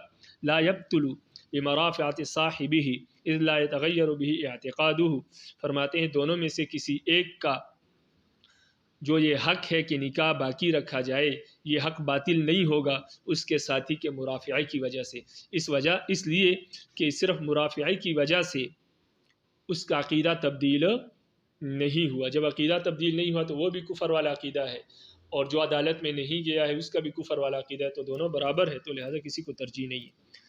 لا يبطل بمرافعۃ صاحبہ اذ لا يتغیر به اعتقادہ، فرماتے ہیں دونوں میں سے کسی ایک کا جو یہ حق ہے کہ نکاح باقی رکھا جائے، یہ حق باطل نہیں ہوگا اس کے ساتھی کے مرافعے کی وجہ سے، اس لیے کہ صرف مرافعے کی وجہ سے اس کا عقیدہ تبدیل نہیں ہوا۔ جب عقیدہ تبدیل نہیں ہوا تو وہ بھی کفر والا عقیدہ ہے، اور جو عدالت میں نہیں گیا ہے اس کا بھی کفر والا عقیدہ ہے، تو دونوں برابر ہے، تو لہٰذا کسی کو ترجیح نہیں ہے۔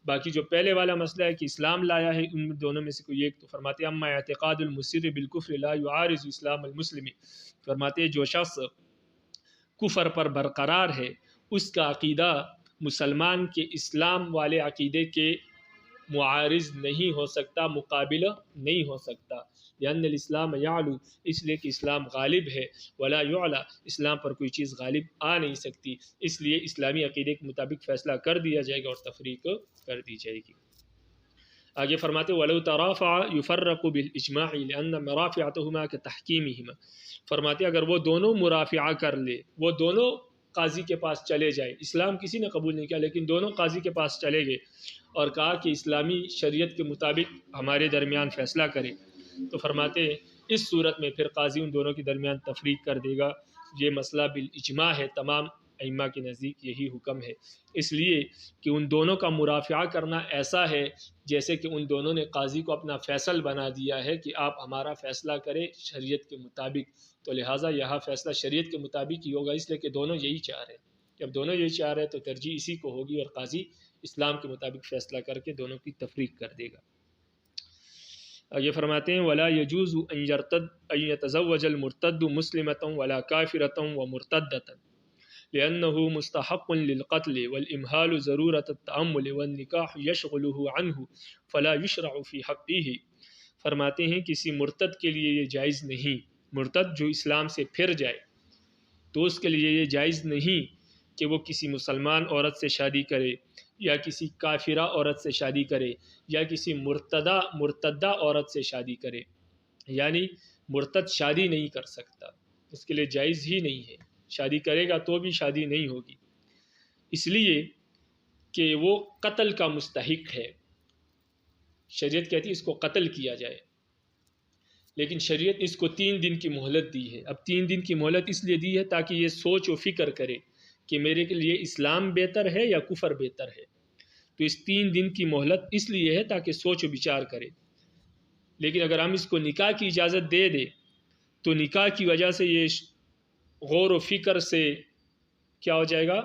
باقی جو پہلے والا مسئلہ ہے کہ اسلام لایا ہے ان دونوں میں سے کوئی ایک، تو فرماتے ہیں اما اعتقاد المسر بالکفر لا يعارض اسلام المسلم، فرماتے ہیں جو شخص کفر پر برقرار ہے اس کا عقیدہ مسلمان کے اسلام والے عقیدے کے معارض نہیں ہو سکتا، مقابلہ نہیں ہو سکتا، لأن الاسلام یعلو، اس لیے کہ اسلام غالب ہے، ولا یعلا، اسلام پر کوئی چیز غالب آ نہیں سکتی، اس لیے اسلامی عقیدے کے مطابق فیصلہ کر دیا جائے گا اور تفریق کر دی جائے گی۔ آگے فرماتے وَلَوْ تَرَافَعَ يُفَرَّقُ بِالْإِجْمَاعِ لِأَنَّ مَرَافِعَتَهُمَا كَتَحْكِيمِهِمَا، فرماتے اگر وہ دونوں مرافعہ کر لے، وہ دونوں قاضی کے پاس چلے جائے، اسلام کسی نے قبول نہیں کیا لیکن دونوں قاضی کے پاس چلے گئے اور کہا کہ اسلامی شریعت کے مطابق ہمارے درمیان فیصلہ کرے، تو فرماتے ہیں اس صورت میں پھر قاضی ان دونوں کے درمیان تفریق کر دے گا۔ یہ مسئلہ بالاجماع ہے، تمام ائمہ کے نزدیک یہی حکم ہے، اس لیے کہ ان دونوں کا مرافعہ کرنا ایسا ہے جیسے کہ ان دونوں نے قاضی کو اپنا فیصل بنا دیا ہے کہ آپ ہمارا فیصلہ کریں شریعت کے مطابق، تو لہٰذا یہاں فیصلہ شریعت کے مطابق ہی ہوگا، اس لیے کہ دونوں یہی چاہ رہے ہیں۔ جب دونوں یہی چاہ رہے ہیں تو ترجیح اسی کو ہوگی اور قاضی اسلام کے مطابق فیصلہ کر کے دونوں کی تفریق کر دے گا۔ یہ فرماتے ہیں ولا يجوز ان يتزوج المرتد مسلمة ولا كافرة ومرتدة لأنه مستحق للقتل والإمهال ضرورة التأمل والنکاح يشغله عنه فلا يشرع في حقه، فرماتے ہیں کسی مرتد کے لیے یہ جائز نہیں، مرتد جو اسلام سے پھر جائے تو اس کے لیے یہ جائز نہیں کہ وہ کسی مسلمان عورت سے شادی کرے یا کسی کافرہ عورت سے شادی کرے یا کسی مرتدہ عورت سے شادی کرے، یعنی مرتد شادی نہیں کر سکتا، اس کے لیے جائز ہی نہیں ہے، شادی کرے گا تو بھی شادی نہیں ہوگی، اس لیے کہ وہ قتل کا مستحق ہے، شریعت کہتی ہے اس کو قتل کیا جائے، لیکن شریعت اس کو 3 دن کی مہلت دی ہے۔ اب 3 دن کی مہلت اس لیے دی ہے تاکہ یہ سوچ و فکر کرے کہ میرے کے لیے اسلام بہتر ہے یا کفر بہتر ہے، تو اس 3 دن کی مہلت اس لیے ہے تاکہ سوچ و بچار کرے۔ لیکن اگر ہم اس کو نکاح کی اجازت دے دیں تو نکاح کی وجہ سے یہ غور و فکر سے کیا ہو جائے گا،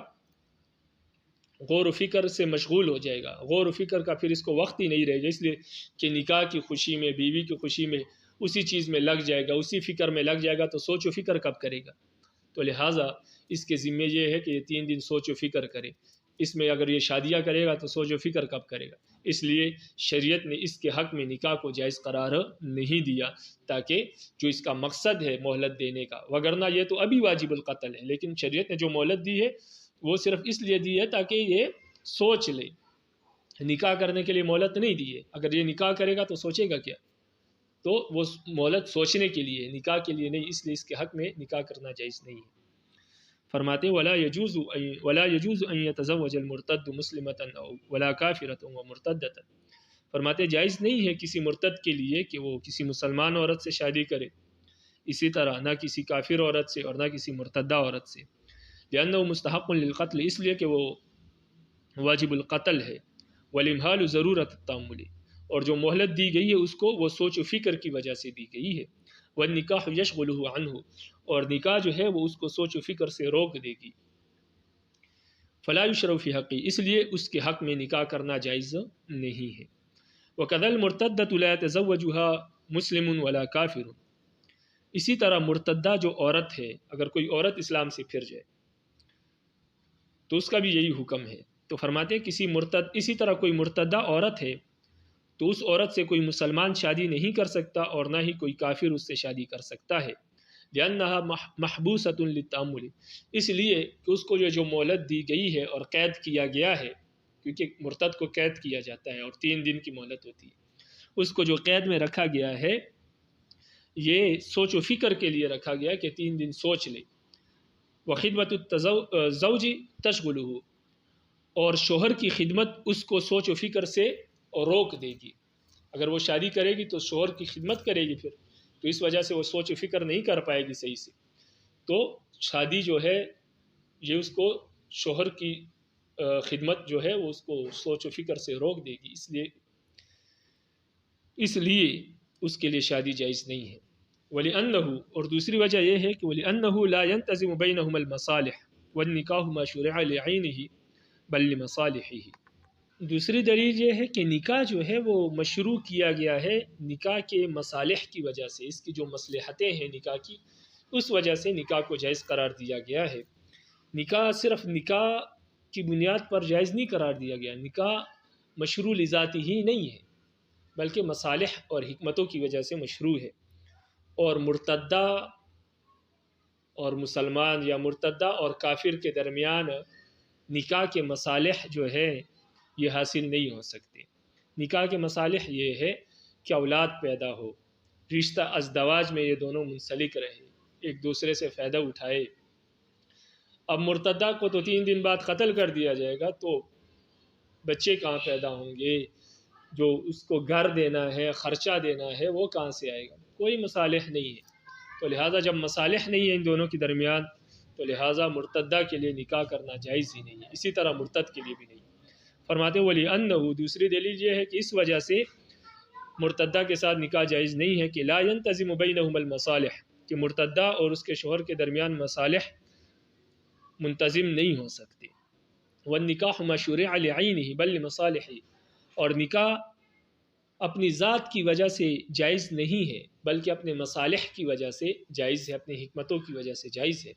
غور و فکر سے مشغول ہو جائے گا، غور و فکر کا پھر اس کو وقت ہی نہیں رہے گا، اس لیے کہ نکاح کی خوشی میں، بیوی کی خوشی میں، اسی چیز میں لگ جائے گا، اسی فکر میں لگ جائے گا، تو سوچ و فکر کب کرے گا؟ تو لہٰذا اس کے ذمہ یہ ہے کہ یہ 3 دن سوچ و فکر کرے، اس میں اگر یہ شادیاں کرے گا تو سوچ و فکر کب کرے گا؟ اس لیے شریعت نے اس کے حق میں نکاح کو جائز قرار نہیں دیا، تاکہ جو اس کا مقصد ہے مہلت دینے کا، وگرنہ یہ تو ابھی واجب القتل ہے، لیکن شریعت نے جو مہلت دی ہے وہ صرف اس لیے دی ہے تاکہ یہ سوچ لے نکاح کرنے کے لیے مہلت نہیں دی ہے. اگر یہ نکاح کرے گا تو سوچے گا کیا؟ تو وہ مہلت سوچنے کے لیے، نکاح کے لیے نہیں، اس لیے اس کے حق میں نکاح کرنا جائز نہیں ہے. فرماتے ولا يجوز ان يتزوج المرتد مسلمة ولا كافرة ومرتدة. فرماتے جائز نہیں ہے کسی مرتد کے لیے کہ وہ کسی مسلمان عورت سے شادی کرے، اسی طرح نہ کسی کافر عورت سے اور نہ کسی مرتدہ عورت سے. لأنه مستحق للقتل، اس لیے کہ وہ واجب القتل ہے. والامہال ضرورت التامل، اور جو مہلت دی گئی ہے اس کو وہ سوچ و فکر کی وجہ سے دی گئی ہے. والنکاح یشغلہ عنہ، اور نکاح جو ہے وہ اس کو سوچ و فکر سے روک دے گی. فلا یشرع فی حقی، اس لیے اس کے حق میں نکاح کرنا جائز نہیں ہے. وکذا المرتدۃ لا یتزوجها مسلم ولا کافر، اسی طرح مرتدہ جو عورت ہے، اگر کوئی عورت اسلام سے پھر جائے تو اس کا بھی یہی حکم ہے. تو فرماتے ہیں اسی طرح کوئی مرتدہ عورت ہے تو اس عورت سے کوئی مسلمان شادی نہیں کر سکتا اور نہ ہی کوئی کافر اس سے شادی کر سکتا ہے. لأنها محبوسۃ للتأمل، اس لیے کہ اس کو جو مہلت دی گئی ہے اور قید کیا گیا ہے، کیونکہ مرتد کو قید کیا جاتا ہے اور 3 دن کی مہلت ہوتی ہے، اس کو جو قید میں رکھا گیا ہے یہ سوچ و فکر کے لیے رکھا گیا کہ 3 دن سوچ لے. وخدمت الزوج تشغلہ، اور شوہر کی خدمت اس کو سوچ و فکر سے روک دے گی. اگر وہ شادی کرے گی تو شوہر کی خدمت کرے گی، پھر تو اس وجہ سے وہ سوچ و فکر نہیں کر پائے گی صحیح سے. تو شادی جو ہے یہ اس کو شوہر کی خدمت جو ہے وہ اس کو سوچ و فکر سے روک دے گی، اس لیے اس کے لیے شادی جائز نہیں ہے. وَلِأَنَّهُ، اور دوسری وجہ یہ ہے کہ وَلِأَنَّهُ لَا يَنْتَظِمُ بَيْنَهُمَا الْمَصَالِحُ وَالنِّكَاحُ مَا شُرِعَ لِعَيْنِهِ بَلْ لِمَصَالِحِهِ. دوسری دلیل یہ ہے کہ نکاح جو ہے وہ مشروع کیا گیا ہے نکاح کے مصالح کی وجہ سے، اس کی جو مصلحتیں ہیں نکاح کی، اس وجہ سے نکاح کو جائز قرار دیا گیا ہے. نکاح صرف نکاح کی بنیاد پر جائز نہیں قرار دیا گیا، نکاح مشروع لذاتی ہی نہیں ہے بلکہ مصالح اور حکمتوں کی وجہ سے مشروع ہے. اور مرتدہ اور مسلمان یا مرتدہ اور کافر کے درمیان نکاح کے مصالح جو ہے یہ حاصل نہیں ہو سکتے. نکاح کے مصالح یہ ہے کہ اولاد پیدا ہو، رشتہ ازدواج میں یہ دونوں منسلک رہے، ایک دوسرے سے فائدہ اٹھائے. اب مرتدہ کو تو 3 دن بعد قتل کر دیا جائے گا تو بچے کہاں پیدا ہوں گے، جو اس کو گھر دینا ہے، خرچہ دینا ہے، وہ کہاں سے آئے گا؟ کوئی مصالح نہیں ہے. تو لہٰذا جب مصالح نہیں ہے ان دونوں کے درمیان تو لہٰذا مرتدہ کے لیے نکاح کرنا جائز ہی نہیں ہے، اسی طرح مرتد کے لیے بھی نہیں. فرماتے وَلِأَنَّهُ، دوسری دلیل یہ ہے کہ اس وجہ سے مرتدہ کے ساتھ نکاح جائز نہیں ہے کہ لا ينتظم بینہم المصالح، کہ مرتدہ اور اس کے شوہر کے درمیان مصالح منتظم نہیں ہو سکتے. وَالنِّكَاحُ مَا شُرِعَ لِعَيْنِهِ بَلْ لِمَصَالِحِهِ، اور نکاح اپنی ذات کی وجہ سے جائز نہیں ہے بلکہ اپنے مصالح کی وجہ سے جائز ہے، اپنی حکمتوں کی وجہ سے جائز ہے،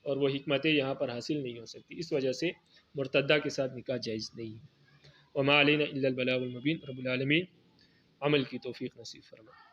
اور وہ حکمتیں یہاں پر حاصل نہیں ہو سکتی، اس وجہ سے مرتدہ کے ساتھ نکاح جائز نہیں ہے. وما علینا الا البلاغ المبین. رب العالمین عمل کی توفیق نصیب فرمائے.